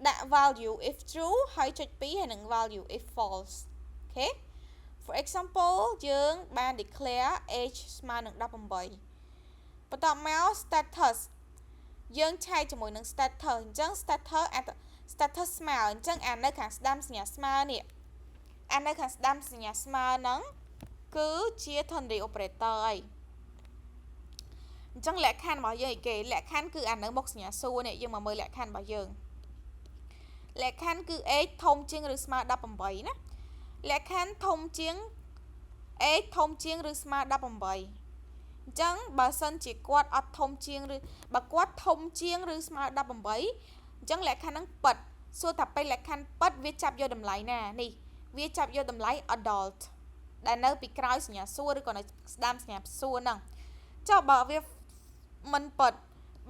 ដាក់ value if true ហើយចុច2ហើយនឹង value if false អូខេ for example យើងបាន declare age ស្មើនឹង18បន្ទាប់មក status យើងឆែកជាមួយនឹង status អញ្ចឹង status ស្មើអញ្ចឹងអានៅខាងស្ដាំសញ្ញាស្មើនេះអានៅខាងស្ដាំសញ្ញាស្មើហ្នឹងគឺជា ternary operator ហើយអញ្ចឹងលក្ខខណ្ឌរបស់យើងឯគេលក្ខខណ្ឌគឺអានៅមុខសញ្ញាសួរនេះយើងមកមើលលក្ខខណ្ឌរបស់យើងលក្ខខណ្ឌគឺ age ធំជាងឬស្មើ18ណាលក្ខខណ្ឌធំជាង age ធំជាងឬស្មើ18 ចឹងបើសិនជាគាត់អត់ធំជាងឬបើគាត់ធំជាងឬស្មើ18អញ្ចឹងលក្ខខណ្ឌហ្នឹងប៉ិតសួរថាពេលលក្ខខណ្ឌប៉ិតវាចាប់យកតម្លៃណានេះវាចាប់យកតម្លៃ adult ដែលនៅពីក្រោយសញ្ញាសួរឬក៏នៅស្ដាំសញ្ញាសួរហ្នឹងចុះបើវាមិនប៉ិត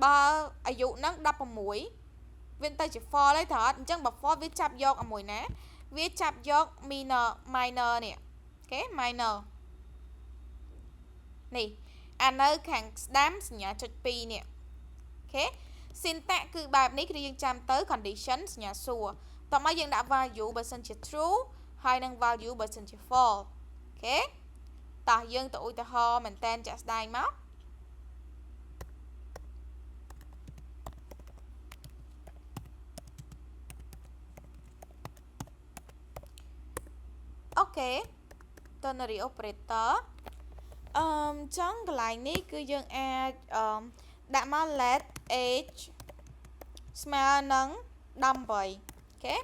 បើអាយុហ្នឹង16វាទៅជា fall ហើយត្រង់អញ្ចឹងបើ fall វាចាប់យកអាមួយណាវាចាប់យក minor នេះអូខេ minor នេះអានៅខាងស្ដាំសញ្ញាចុច2នេះអូខេ syntax គឺបែបនេះគឺយើងចាំទៅ condition សញ្ញាសួរតោះមកយើងដាក់ value បើសិនជា true ហើយនឹង value បើសិនជា false អូខេតោះយើងទៅឧទាហរណ៍មែនតែនចាក់ស្ដែងមកអូខេ ternary operator ចឹងកន្លែងនេះគឺយើងអាចដាក់មក let age ស្មើនឹង18អូខេ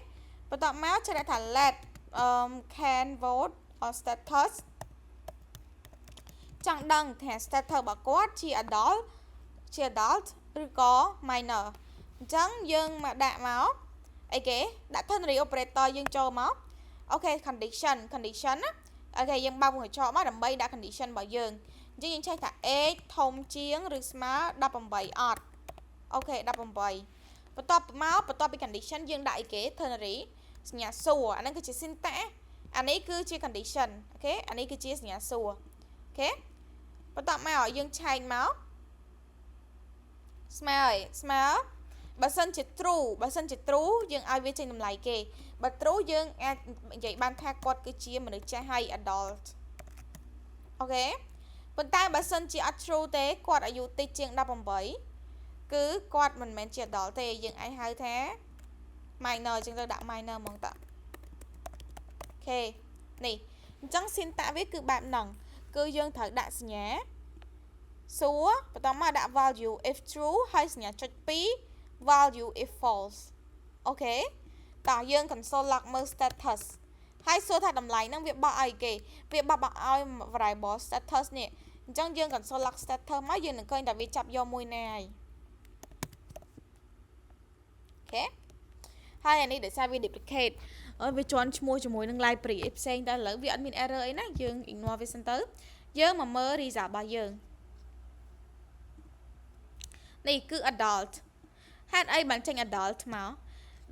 បន្ទាប់មកចែកថា let can vote or status ចង់ដឹងថា status របស់គាត់ជា adult ឬក៏ minor អញ្ចឹងយើងមកដាក់មកអីគេដាក់ ternary operator យើងចូលមកអូខេ condition ណាអូខេយើងបើកវងកញ្ចក់មកដើម្បីដាក់ condition របស់យើងអញ្ចឹងយើងចេះថា age ធំជាងឬស្មើ18អត់អូខេ18បន្ទាប់ពី condition យើងដាក់អីគេ ternary សញ្ញាសួរអាហ្នឹងគឺជា syntax អានេះគឺជា condition អូខេអានេះគឺជាសញ្ញាសួរអូខេបន្ទាប់មកយើងឆែកមកស្មើបើសិនជា true យើងឲ្យវាចេញតម្លៃគេបើ true យើងអាចនិយាយបានថាគាត់គឺជាមនុស្សចាស់ហើយ adult អូខេប៉ុន្តែបើសិនជាអត់ true ទេគាត់អាយុតិចជាង18គឺគាត់មិនមែនជា adult ទេយើងអាចហៅថា minor អញ្ចឹងទៅដាក់ minor ហ្មងតាអូខេនេះអញ្ចឹង syntax វាគឺបែបហ្នឹងគឺយើងត្រូវដាក់សញ្ញាសួរបន្ទាប់មកដាក់ value if true ហើយសញ្ញាចុច2 value if false អូខេតោះយើង console log មើល status ហើយសួរថាតម្លៃហ្នឹងវាបោះឲ្យគេវាបោះឲ្យ variable status នេះអញ្ចឹងយើង console log status មកយើងនឹងឃើញថាវាចាប់យកមួយណាហើយអូខេហើយអានេះដោយសារវា duplicate វាជន់ឈ្មោះជាមួយនឹង library អីផ្សេងតែឥឡូវវាអត់មាន error អីណាយើង ignore វាសិនទៅយើងមកមើល result របស់យើងនេះគឺ adult ហេតុអីបានចេញ adult មក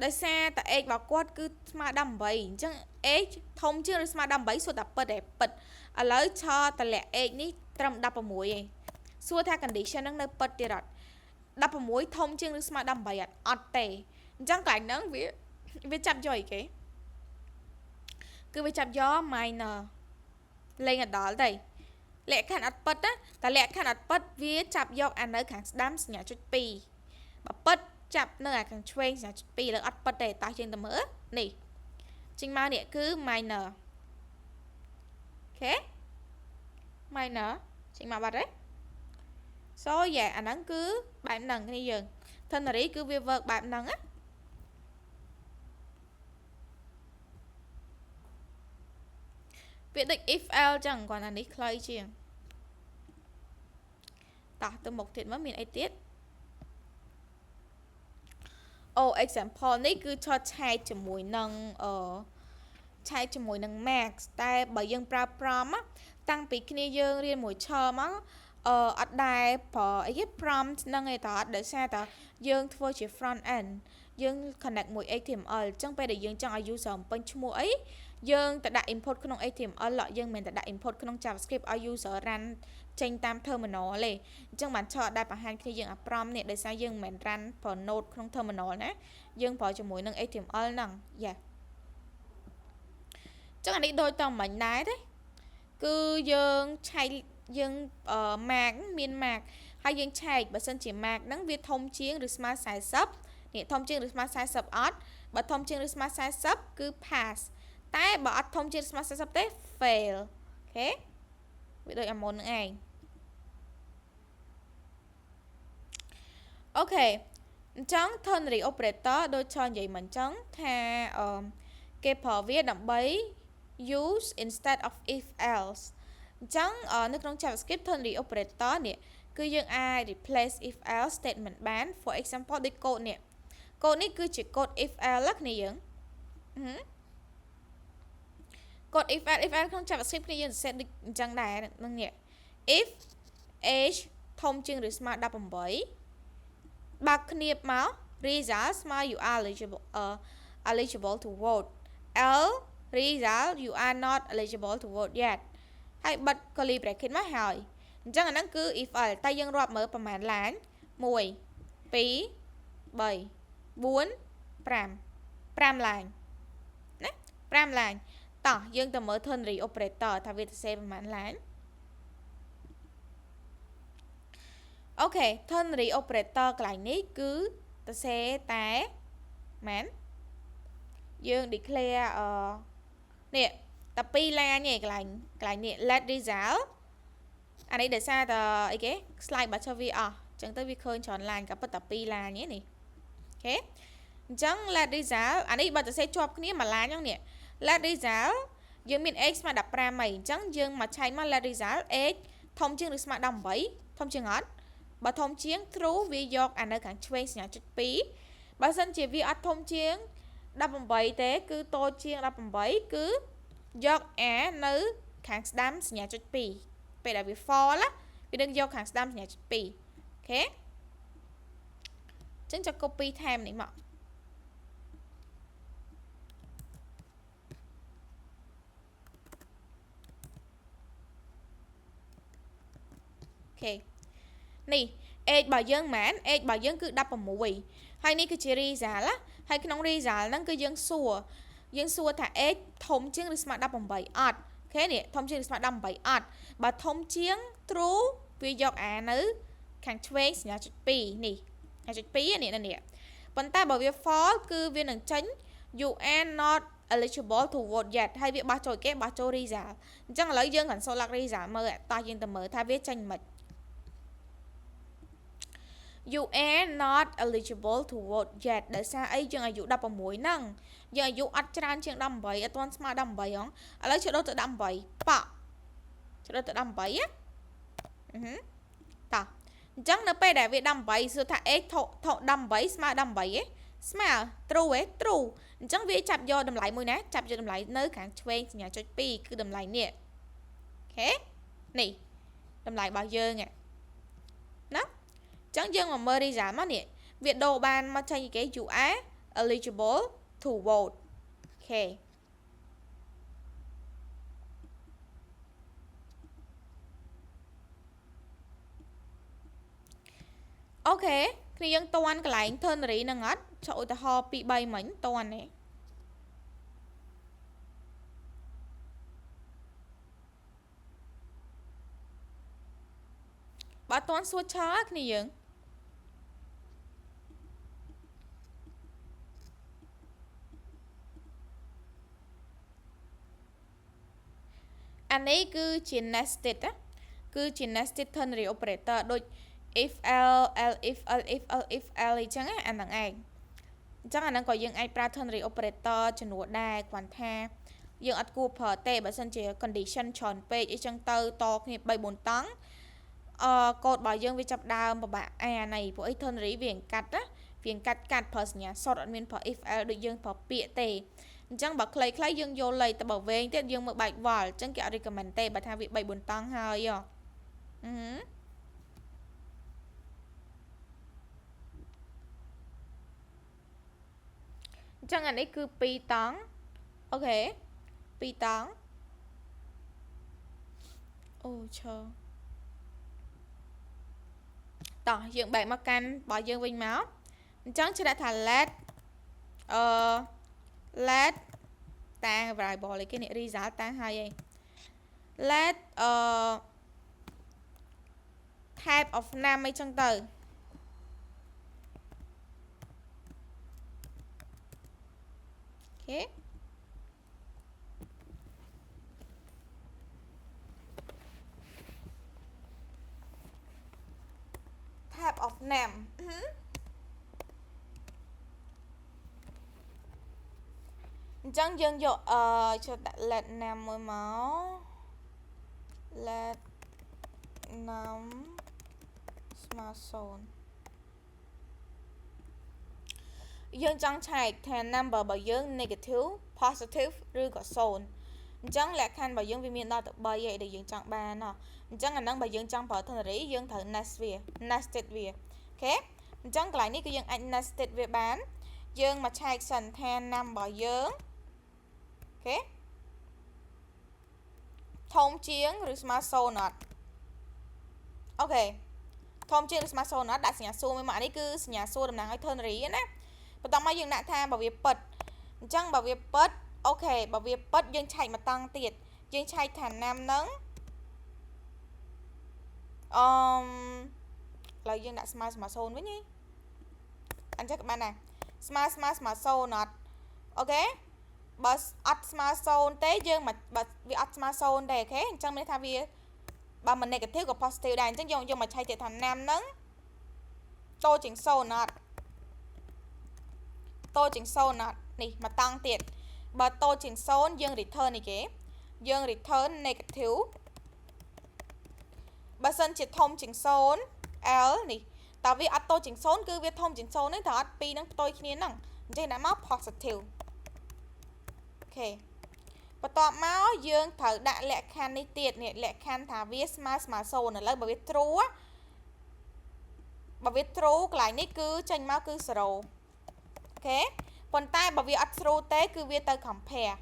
ដោយសារតែ age របស់គាត់គឺស្មើ18អញ្ចឹង age ធំជាងឬស្មើ18សួរតែពិតទេពិតឥឡូវឆតម្លាក់ age នេះត្រឹម16ឯងសួរថា condition ហ្នឹងនៅពិតទៀតអត់16ធំជាងឬស្មើ18អត់ទេអញ្ចឹងកន្លែងហ្នឹងវាចាប់យកអីគេគឺវាចាប់យក minor លេង adult ទេលក្ខខណ្ឌអត់ពិតណាតែលក្ខខណ្ឌអត់ពិតវាចាប់យកអានៅខាងស្ដាំសញ្ញាចុច2បើពិតចាប់នៅខាងឆ្វេងសញ្ញាចុច2លើអត់ពិតទេតោះយើងទៅមើលនេះចេញមកនេះគឺ minor អូខេ minor ចេញមកបាត់ទេ so yeah អាហ្នឹងគឺបែបហ្នឹងគ្នាយើង ternary គឺវា work បែបហ្នឹងណាវាដូច if else ចឹងគាត់អានេះខ្លីជាងតោះទៅមុខទៀតមើលមានអីទៀតexample នេះគឺឆឆែកជាមួយនឹងឆែកជាមួយនឹង max តែបើយើងប្រើ prompt តាំងពីគ្នាយើងរៀនមួយឆមកអត់ដែរប្រើអីគេ prompt ហ្នឹងឯងតើអត់ដោយសារតើយើងធ្វើជា front end យើង connect មួយ HTML អញ្ចឹងពេលដែលយើងចង់ឲ្យ user បំពេញឈ្មោះអីយើងទៅដាក់ input ក្នុង HTML យើងមិនទៅដាក់ input ក្នុង JavaScript ឲ្យ user run ចេញតាម terminal ទេអញ្ចឹងបានឆអត់ដែរបង្ហាញគ្នាយើងអា prompt នេះដោយសារយើងមិនមែន run ប្រើ node ក្នុង terminal ណាយើងប្រើជាមួយនឹង HTML ហ្នឹងយ៉ាចឹងអានេះដូចតមិញដែរទេគឺយើងឆែកយើង mark មាន mark ហើយយើងឆែកបើសិនជា mark ហ្នឹងវាធំជាងឬស្មើ40នេះធំជាងឬស្មើ40អត់បើធំជាងឬស្មើ40គឺ pass តែបើអត់ធំជាងស្មើ40ទេ fail អូខេវាដូចអាមុនហ្នឹងឯងអូខេអញ្ចឹង ternary operator ដូចឆនិយាយមិនអញ្ចឹងថាគេប្រើវាដើម្បី use instead of if else chẳngនៅក្នុង JavaScript ternary operator នេះគឺយើងអាច replace if else statement បាន for example ដូច code នេះ code នេះគឺជា code if else គ្នាយើង code if else ក្នុង JavaScript គ្នាយើងសរសេរដូចអញ្ចឹងដែរនឹងនេះ if age ធំជាងឬស្មើ18បើកគ្នាបមក result ស្មើ you are eligible to vote L result you are not eligible to vote yet ហើយបិទ curly bracket មកហើយអញ្ចឹងអាហ្នឹងគឺ if else តែយើងរាប់មើលប្រហែលឡាន1 2 3 4 5ឡានណា5ឡានតោះយើងទៅមើល ternary operator ថាវាទៅសេប្រហែលឡានអូខេ ternary operator កន្លែងនេះគឺទៅសេតែមែនយើង declare នេះតែ2ឡានទេកន្លែងនេះ let result អានេះដោយសារតែអីគេ slide បើចុះវាអស់អញ្ចឹងទៅវាឃើញច្រើនឡានក៏ប៉ុន្តែ2ឡានទេនេះអូខេអញ្ចឹង let result អានេះបើទៅសេជាប់គ្នាមួយឡានអញ្ចឹងនេះ let result យើងមាន x ស្មើ15អីអញ្ចឹងយើងមកឆែកមក let result x ធំជាងឬស្មើ18ធំជាងអត់បើធំជាង true វាយកអានៅខាងឆ្វេងសញ្ញាចុច2បើសិនជាវាអត់ធំជាង18ទេគឺតូចជាង18គឺយកអានៅខាងស្ដាំសញ្ញាចុច2ពេលដែលវា fall វានឹងយកខាងស្ដាំសញ្ញាចុច2អូខេអញ្ចឹងចុច copy ថែមនេះមកអូខេនេះ age របស់យើងហ្មង age របស់យើងគឺ16ហើយនេះគឺជា result ហើយក្នុង result ហ្នឹងគឺយើងសួរថា age ធំជាងឬស្មើ18អត់អូខេនេះធំជាងឬស្មើ18អត់បើធំជាង true វាយកអានៅខាងឆ្វេងសញ្ញាចុច2នេះចុច2នេះប៉ុន្តែបើវា false គឺវានឹងចេញ you are not eligible to vote yet ហើយវាបោះចូលគេបោះចូល result អញ្ចឹងឥឡូវយើង console log result មើលតោះយើងទៅមើលថាវាចេញមិន you are not eligible to vote yet ដោយសារអីយើងអាយុ16ហ្នឹងយើងអាយុអត់ច្រើនជាង18អត់ទាន់ស្មើ18ហងឥឡូវឆ្លូតទៅ18ប៉ឆ្លូតទៅ18តោះអញ្ចឹងនៅពេលដែលវា18សួរថា x 18ស្មើ18ស្មើ true true អញ្ចឹងវាចាប់យកតម្លៃមួយណាចាប់យកតម្លៃនៅខាងឆ្វេងសញ្ញាចុច2គឺតម្លៃនេះអូខេនេះតម្លៃរបស់យើងណាចឹងយើងមកមើល result មកនេះវាដូរបានមកចេញគេ you are eligible to vote អូខេអូខេគ្នាយើងតន់កន្លែង ternary ហ្នឹងអត់ចុះឧទាហរណ៍2 3មិញតន់ទេបើតន់សួរឆើគ្នាយើងអានេះគឺជា nested គឺជា nested ternary operator ដូច if else if else អញ្ចឹងអាហ្នឹងឯងអញ្ចឹងអាហ្នឹងក៏យើងអាចប្រើ ternary operator ចំនួនដែរគ្រាន់ថាយើងអត់គួរប្រើទេបើសិនជា condition ច្រើនពេកអីចឹងទៅតគ្នា3 4តង់កូដរបស់យើងវាចាប់ដើមពិបាកអានេះព្រោះអី ternary វាកាត់ប្រើសញ្ញាសុទ្ធអត់មានប្រើ if else ដូចយើងប្រើពាក្យទេអញ្ចឹងបើខ្លីៗយើងយកលេខទៅបើវែងទៀតយើងមើលបែកវល់អញ្ចឹងគេអត់ recommend ទេបើថាវា3 4តង់ហើយអញ្ចឹងអានេះគឺ2តង់អូខេ2តង់អូឈើតោះយើងបែកមកកាន់របស់យើងវិញមកអញ្ចឹងច្រាក់ថា let let តា variable គេនេះ result តាហើយឯង let type of name អីចឹងទៅអូខេtype of name អញ្ចឹងយើងយកចុះដាក់ let name មួយមក let num smart zone យើងចង់ឆែកថា number របស់យើង negative positive ឬក៏0អញ្ចឹងលក្ខខណ្ឌរបស់យើងវាមានដល់ទៅ3ឯដែលយើងចង់បានណោះអញ្ចឹងអាហ្នឹងបើយើងចង់ប្រើ ternary យើងត្រូវ nested វាអូខេអញ្ចឹងកន្លែងនេះគឺយើងអាច nested វាបានយើងមកឆែកសិនថា num របស់យើងអូខេធំជាងឬស្មើ0អត់អូខេធំជាងឬស្មើ0អត់ដាក់សញ្ញាសួរមួយមកនេះគឺសញ្ញាសួរតំណាងឲ្យ ternary ណាបន្ទាប់មកយើងដាក់ថាបើវាពិតអញ្ចឹងបើវាពិតអូខេបើវាពិតយើងឆែកមកតង់ទៀតយើងឆែកថា num ហ្នឹងឥឡូវយើងដាក់ស្មើ0វិញហីអញ្ចឹងក៏បានដែរស្មើ0អត់អូខេបើអត់ស្មើ0ទេយើងមកបើវាអត់ស្មើ0ទេអូខេអញ្ចឹងមានថាវាបើមិន negative ក៏ positive ដែរអញ្ចឹងយើងមកឆែកទៀតថា num ហ្នឹងតូចជាង0អត់តូចជាង0អត់នេះមកតង់ទៀតបើតូចជាង0យើង return នេះគេយើង return negative បើសិនជាធំជាង0 L នេះតើវាអត់តូចជាង0គឺវាធំជាង0ហ្នឹងតើអត់ពីរហ្នឹងផ្ទុយគ្នាហ្នឹងអញ្ចឹងដាក់មក positive អូខេបន្ទាប់មកយើងត្រូវដាក់លក្ខខណ្ឌនេះទៀតនេះលក្ខខណ្ឌថាវាស្មើ0ឥឡូវបើវា true បើវា true កន្លែងនេះគឺចេញមកគឺ0អូខេប៉ុន្តែបើវាអត់ true ទេគឺវាទៅ compare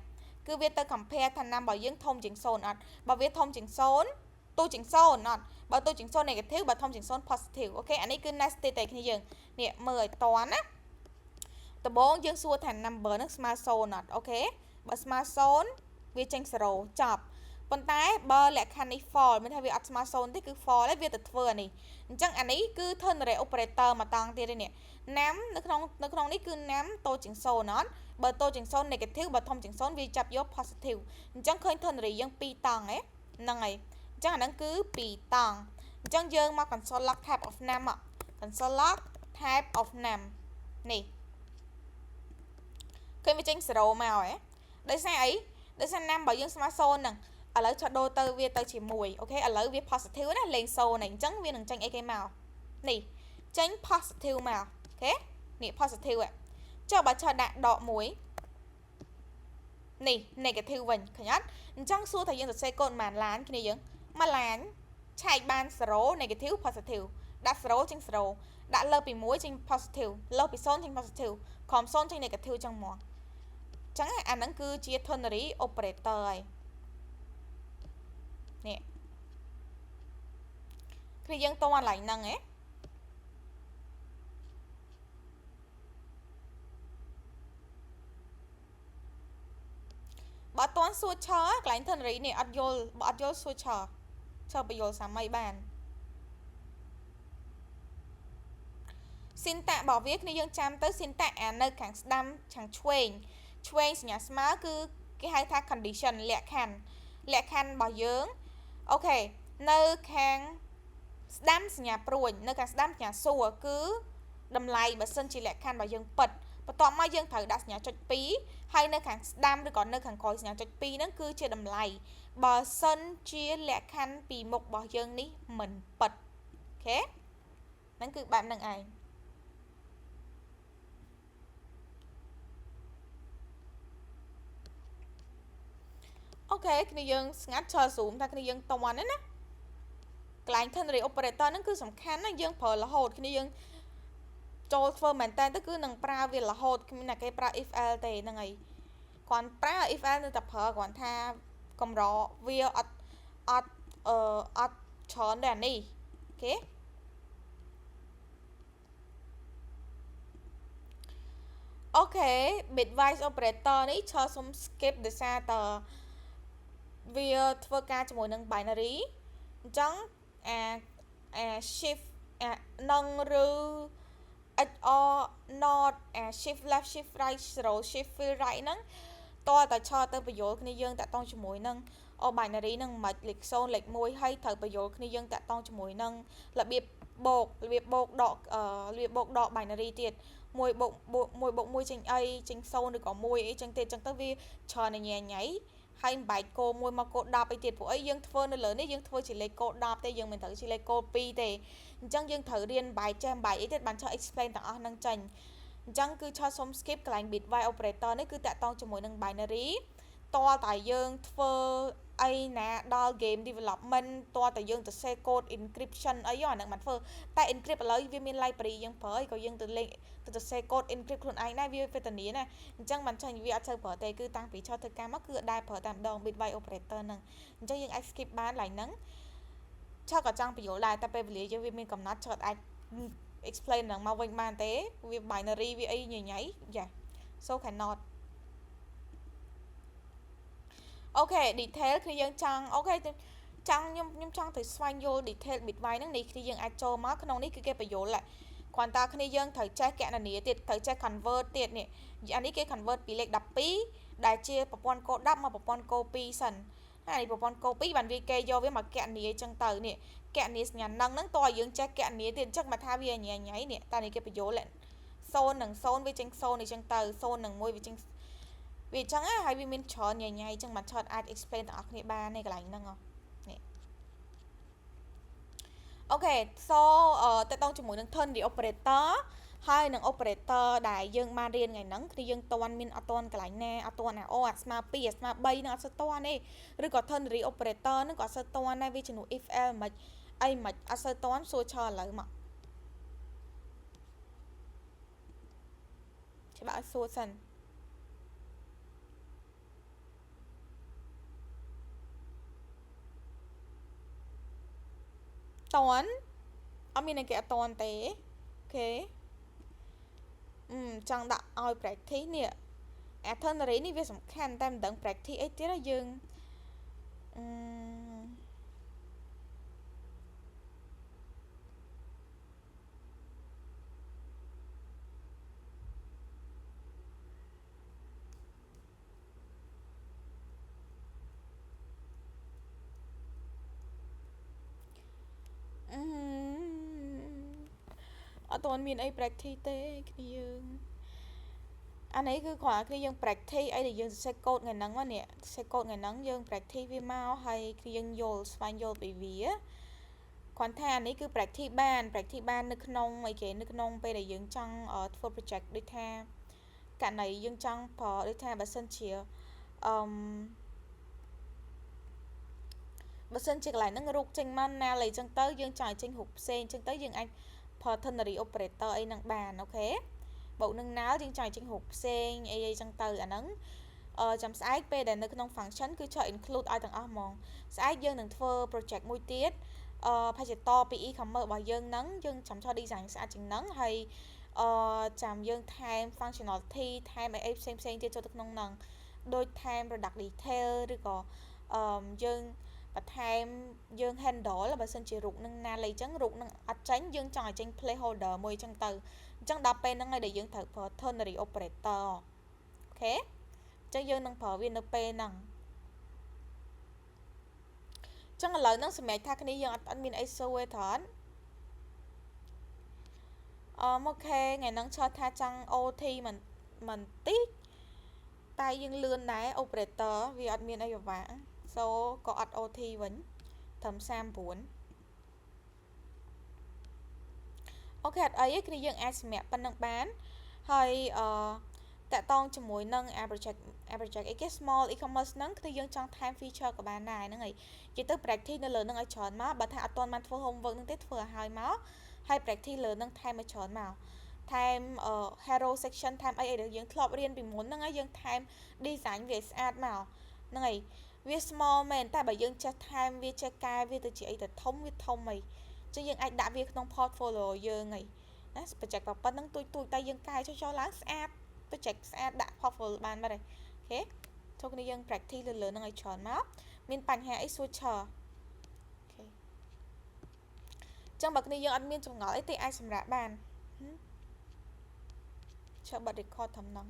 គឺវាទៅ compare ថា num របស់យើងធំជាង0អត់បើវាធំជាង0ទូជាង0អត់បើទូជាង0 negative បើធំជាង0 positive អូខេអានេះគឺ nested តែគ្នាយើងនេះមើលឲ្យតន់ណាដំបូងយើងសួរថា number ហ្នឹងស្មើ0អត់អូខេបើស្មើ0វាចេញ0ចប់ប៉ុន្តែបើលក្ខខណ្ឌនេះ false មានថាវាអត់ស្មើ0ទេគឺ false ហើយវាទៅធ្វើអានេះអញ្ចឹងអានេះគឺ ternary operator មកតង់ទៀតនេះ num នៅក្នុងនេះគឺ num តូចជាង0អត់បើតូចជាង0 negative បើធំជាង0វាចាប់យក positive អញ្ចឹងឃើញ ternary យើង2តង់ហ្នឹងហើយអញ្ចឹងអាហ្នឹងគឺ2តង់អញ្ចឹងយើងមក console log type of num console log type of num នេះឃើញវាចេញ0មកដោយសារអីដោយសារ num របស់យើងស្មើ0ហ្នឹងឥឡូវឆដូរទៅវាទៅជាមួយអូខេឥឡូវវា positive ណាលេង0ហ្នឹងអញ្ចឹងវានឹងចេញអីគេមកនេះចេញ positive មកអូខេនេះ positive ចុះបើឆដាក់ដក1នេះ negative វិញឃើញអត់អញ្ចឹងសួរថាយើងសរសេរកូដប៉ុន្មានឡានគ្នាយើងមួយឡានឆែកបាន0 negative positive ដាក់0ចេញ0ដាក់លើពី1ចេញ positive លើពី0ចេញ positive ក្រោម0ចេញ negative ចឹងមកអញ្ចឹងអាហ្នឹងគឺជា ternary operator ហើយនេះគឺយើងតអាឡៃហ្នឹងបើអត់ទាន់សួរឆើកន្លែង ternary នេះអត់យល់បើអត់យល់សួរឆើបញ្យល់សាមីបាន syntax របស់វាគ្នាយើងចាំទៅ syntax អានៅខាងស្ដាំខាងឆ្វេងសញ្ញាស្មើគឺគេហៅថា condition លក្ខខណ្ឌរបស់យើងអូខេនៅខាងស្ដាំសញ្ញាព្រួញនៅខាងស្ដាំសញ្ញាសួរគឺតម្លៃបើសិនជាលក្ខខណ្ឌរបស់យើងពិតបន្ទាប់មកយើងត្រូវដាក់សញ្ញាចុច2ហើយនៅខាងស្ដាំឬក៏នៅខាងក្រោយសញ្ញាចុច2ហ្នឹងគឺជាតម្លៃបើសិនជាលក្ខខណ្ឌពីមុខរបស់យើងនេះមិនពិតអូខេហ្នឹងគឺបែបហ្នឹងឯងអូខេគ្នាយើងស្ងាត់chờ zoom ថាគ្នាយើងតន់ណាកន្លែង ternary operator ហ្នឹងគឺសំខាន់ណាយើងប្រើរហូតគ្នាយើងចូលធ្វើមែនតើទៅគឺនឹងប្រើវារហូតគ្មានតែគេប្រើ if else ទេហ្នឹងហើយគាត់ប្រើ if else នៅតែប្រើគាត់ថាកម្រវាអត់ច្រើនដែរនេះអូខេអូខេ bitwise operator នេះឈើសុំ skip ដោយសារតើវាធ្វើការជាមួយនឹង binary អញ្ចឹងអា shift នឹងឬ XOR not shift left shift right 0 shift fill right ហ្នឹងតើតែឆទៅបញ្យល់គ្នាយើងតាក់ទងជាមួយនឹង binary ហ្នឹងមិនលេខ0លេខ1ហើយត្រូវបញ្យល់គ្នាយើងតាក់ទងជាមួយនឹងរបៀបបូកដក binary ទៀត1 បូក 1ចេញអីចេញ0ឬក៏1អីចឹងទេចឹងទៅវាច្រើនញ៉ៃ ហើយមិនបាច់កូ1មកកូ10អីទៀតព្រោះអីយើងធ្វើនៅលើនេះយើងធ្វើជាលេខកូ10ទេយើងមិនត្រូវជាលេខកូ2ទេអញ្ចឹងយើងត្រូវរៀនបែកចេះបែកអីទៀតបានឆោ explain ទាំងអស់ហ្នឹងចេញអញ្ចឹងគឺឆោសុំ skip កន្លែង bitwise operator នេះគឺតាក់ទងជាមួយនឹង binary តើតែយើងធ្វើអីណាដល់ game development តើតែយើងទៅ set code encryption អីអាហ្នឹងមិនធ្វើតែ encrypt ឥឡូវវាមាន library យើងប្រើអីក៏យើងទៅលេខទៅ set code encrypt ខ្លួនឯងដែរវាវេទនាណាអញ្ចឹងមិនចាញ់វាអត់សូវប្រើទេគឺតាំងពីឆោធ្វើការមកគឺដែរប្រើតែម្ដង bitwise operator ហ្នឹងអញ្ចឹងយើងអាច skip បានឡើយហ្នឹងឆោក៏ចង់បញ្យល់ដែរតែពេលវេលាយើងវាមានកំណត់ឆោអាច explain ហ្នឹងមកវិញបានទេវា binary វាអីញញ៉ៃយ៉ា so cannot អូខេ detail គឺយើងចង់អូខេចង់ខ្ញុំចង់ទៅស្វែងយល់ detail bitwise ហ្នឹងនេះគឺយើងអាចចូលមកក្នុងនេះគឺគេបញ្យល់គ្រាន់តែគ្នាយើងត្រូវចេះកណនាទៀតត្រូវចេះ convert ទៀតនេះអានេះគេ convert ពីលេខ12ដែលជាប្រព័ន្ធកូ10មកប្រព័ន្ធកូ2សិនហើយនេះប្រព័ន្ធកូ2បានវាគេយកវាមកកណនាអញ្ចឹងទៅនេះកណនាសញ្ញានឹងតើយើងចេះកណនាទៀតអញ្ចឹងមកថាវាញ៉ៃញ៉ៃនេះតែនេះគេបញ្យល់0និង0វាចេញ0អញ្ចឹងទៅ0និង1វាចេញវាអញ្ចឹងហើយវាមានច្រើនញ៉ៃញ៉ៃអញ្ចឹងមិនឆត់អាច explain ទាំងអស់គ្នាបាននេះកន្លែងហ្នឹងនេះអូខេ so តើតងជាមួយនឹង ternary operator ហើយនឹង operator ដែលយើងបានរៀនថ្ងៃហ្នឹងគឺយើងតន់មានអត់តន់កន្លែងណាអត់តន់ណាអូអាស្មើ2អាស្មើ3នឹងអត់សូវតន់ទេឬក៏ ternary operator ហ្នឹងក៏អត់សូវតន់ដែរវាជំនួស if else មិនអីមិនអត់សូវតន់សួរឆើឥឡូវមកច្បាស់ឲ្យសួរសិនតន់អត់មានអ្នកគេអត់តន់ទេអូខេចង់ដាក់ឲ្យ practice នេះ itinerary នេះវាសំខាន់តែមិនដឹង practice អីទៀតយើងអត់តន់មានអី practice ទេគ្នាយើងអានេះគឺគ្រាន់តែគ្នាយើង practice អីដែលយើង set code ថ្ងៃហ្នឹងនេះ set code ថ្ងៃហ្នឹងយើង practice វាមកហើយគ្នាយើងយល់ស្វែងយល់ពីវាគ្រាន់តែអានេះគឺ practice បាននៅក្នុងអីគេនៅក្នុងពេលដែលយើងចង់ធ្វើ project ដូចថាករណីយើងចង់ប្រើដូចថាបើសិនជាបើសិនជាកន្លែងហ្នឹងរូបចេញមកណាលេអញ្ចឹងទៅយើងចង់ឲ្យចេញរូបផ្សេងអញ្ចឹងទៅយើងអាចប្រើ ternary operator អីហ្នឹងបានអូខេបូកនឹងណាលយើងចង់ឲ្យចេញរូបផ្សេងអីអញ្ចឹងទៅអាហ្នឹងចាំស្អែកពេលដែលនៅក្នុង function គឺចូល include ឲ្យទាំងអស់ហ្មងស្អែកយើងនឹងធ្វើ project មួយទៀតផាច់តពី e-commerce របស់យើងហ្នឹងយើងចាំចូល design ស្អាតជាងហ្នឹងហើយចាំយើងថែម functionality ថែមអីផ្សេងទៀតចូលទៅក្នុងហ្នឹងដូចថែម product detail ឬក៏យើងបន្ថែមយើង handle បើសិនជារូបនឹងណាលេអញ្ចឹងរូបនឹងអត់ចេញយើងចង់ឲ្យចេញ placeholder មួយអញ្ចឹងទៅអញ្ចឹងដល់ពេលហ្នឹងហើយដែលយើងត្រូវប្រើ ternary operator អូខេអញ្ចឹងយើងនឹងប្រើវានៅពេលហ្នឹងអញ្ចឹងឥឡូវហ្នឹងសម្រាប់ថាគ្នាយើងអត់មានអីសួរទេត្រង់អូខេថ្ងៃហ្នឹងឆើតថាចង់ OT មិនតិចតែយើងលឿនដែរ operator វាអត់មានអីពិបាក so ក៏អត់ OT វិញត្រឹម39អូខេអត់អីទេគ្នាយើងអាចសម្រាប់ប៉ុណ្្នឹងបានហើយតាក់ទងជាមួយនឹង project អីគេ small e-commerce ហ្នឹងគឺយើងចង់ថែម feature ក៏បានដែរហ្នឹងហើយនិយាយទៅ practice នៅលើហ្នឹងឲ្យច្រើនមកបើថាអត់ទាន់បានធ្វើ homework ហ្នឹងទេធ្វើឲ្យហើយមកហើយ practice លើហ្នឹងថែមឲ្យច្រើនមកថែមhero section ថែមអីដែលយើងធ្លាប់រៀនពីមុនហ្នឹងហើយយើងថែម design វាស្អាតមកហ្នឹងហើយវា small មែនតែបើយើងចេះថែមវាចេះកែវាទៅជាអីទៅធំវាធំអីចឹងយើងអាចដាក់វាក្នុង portfolio យើងហីណា project ប៉ុណ្ណឹងទួយតែយើងកែចុះឡើងស្អាត project ស្អាតដាក់ portfolio បានបាត់ហើយអូខេចូលគ្នាយើង practice លើហ្នឹងឲ្យច្រើនមកមានបញ្ហាអីសួរឆើអូខេចឹងបើគ្នាយើងអត់មានចម្ងល់អីទេអាចសម្រាប់បានឆើបិទ record ត្រឹមហ្នឹង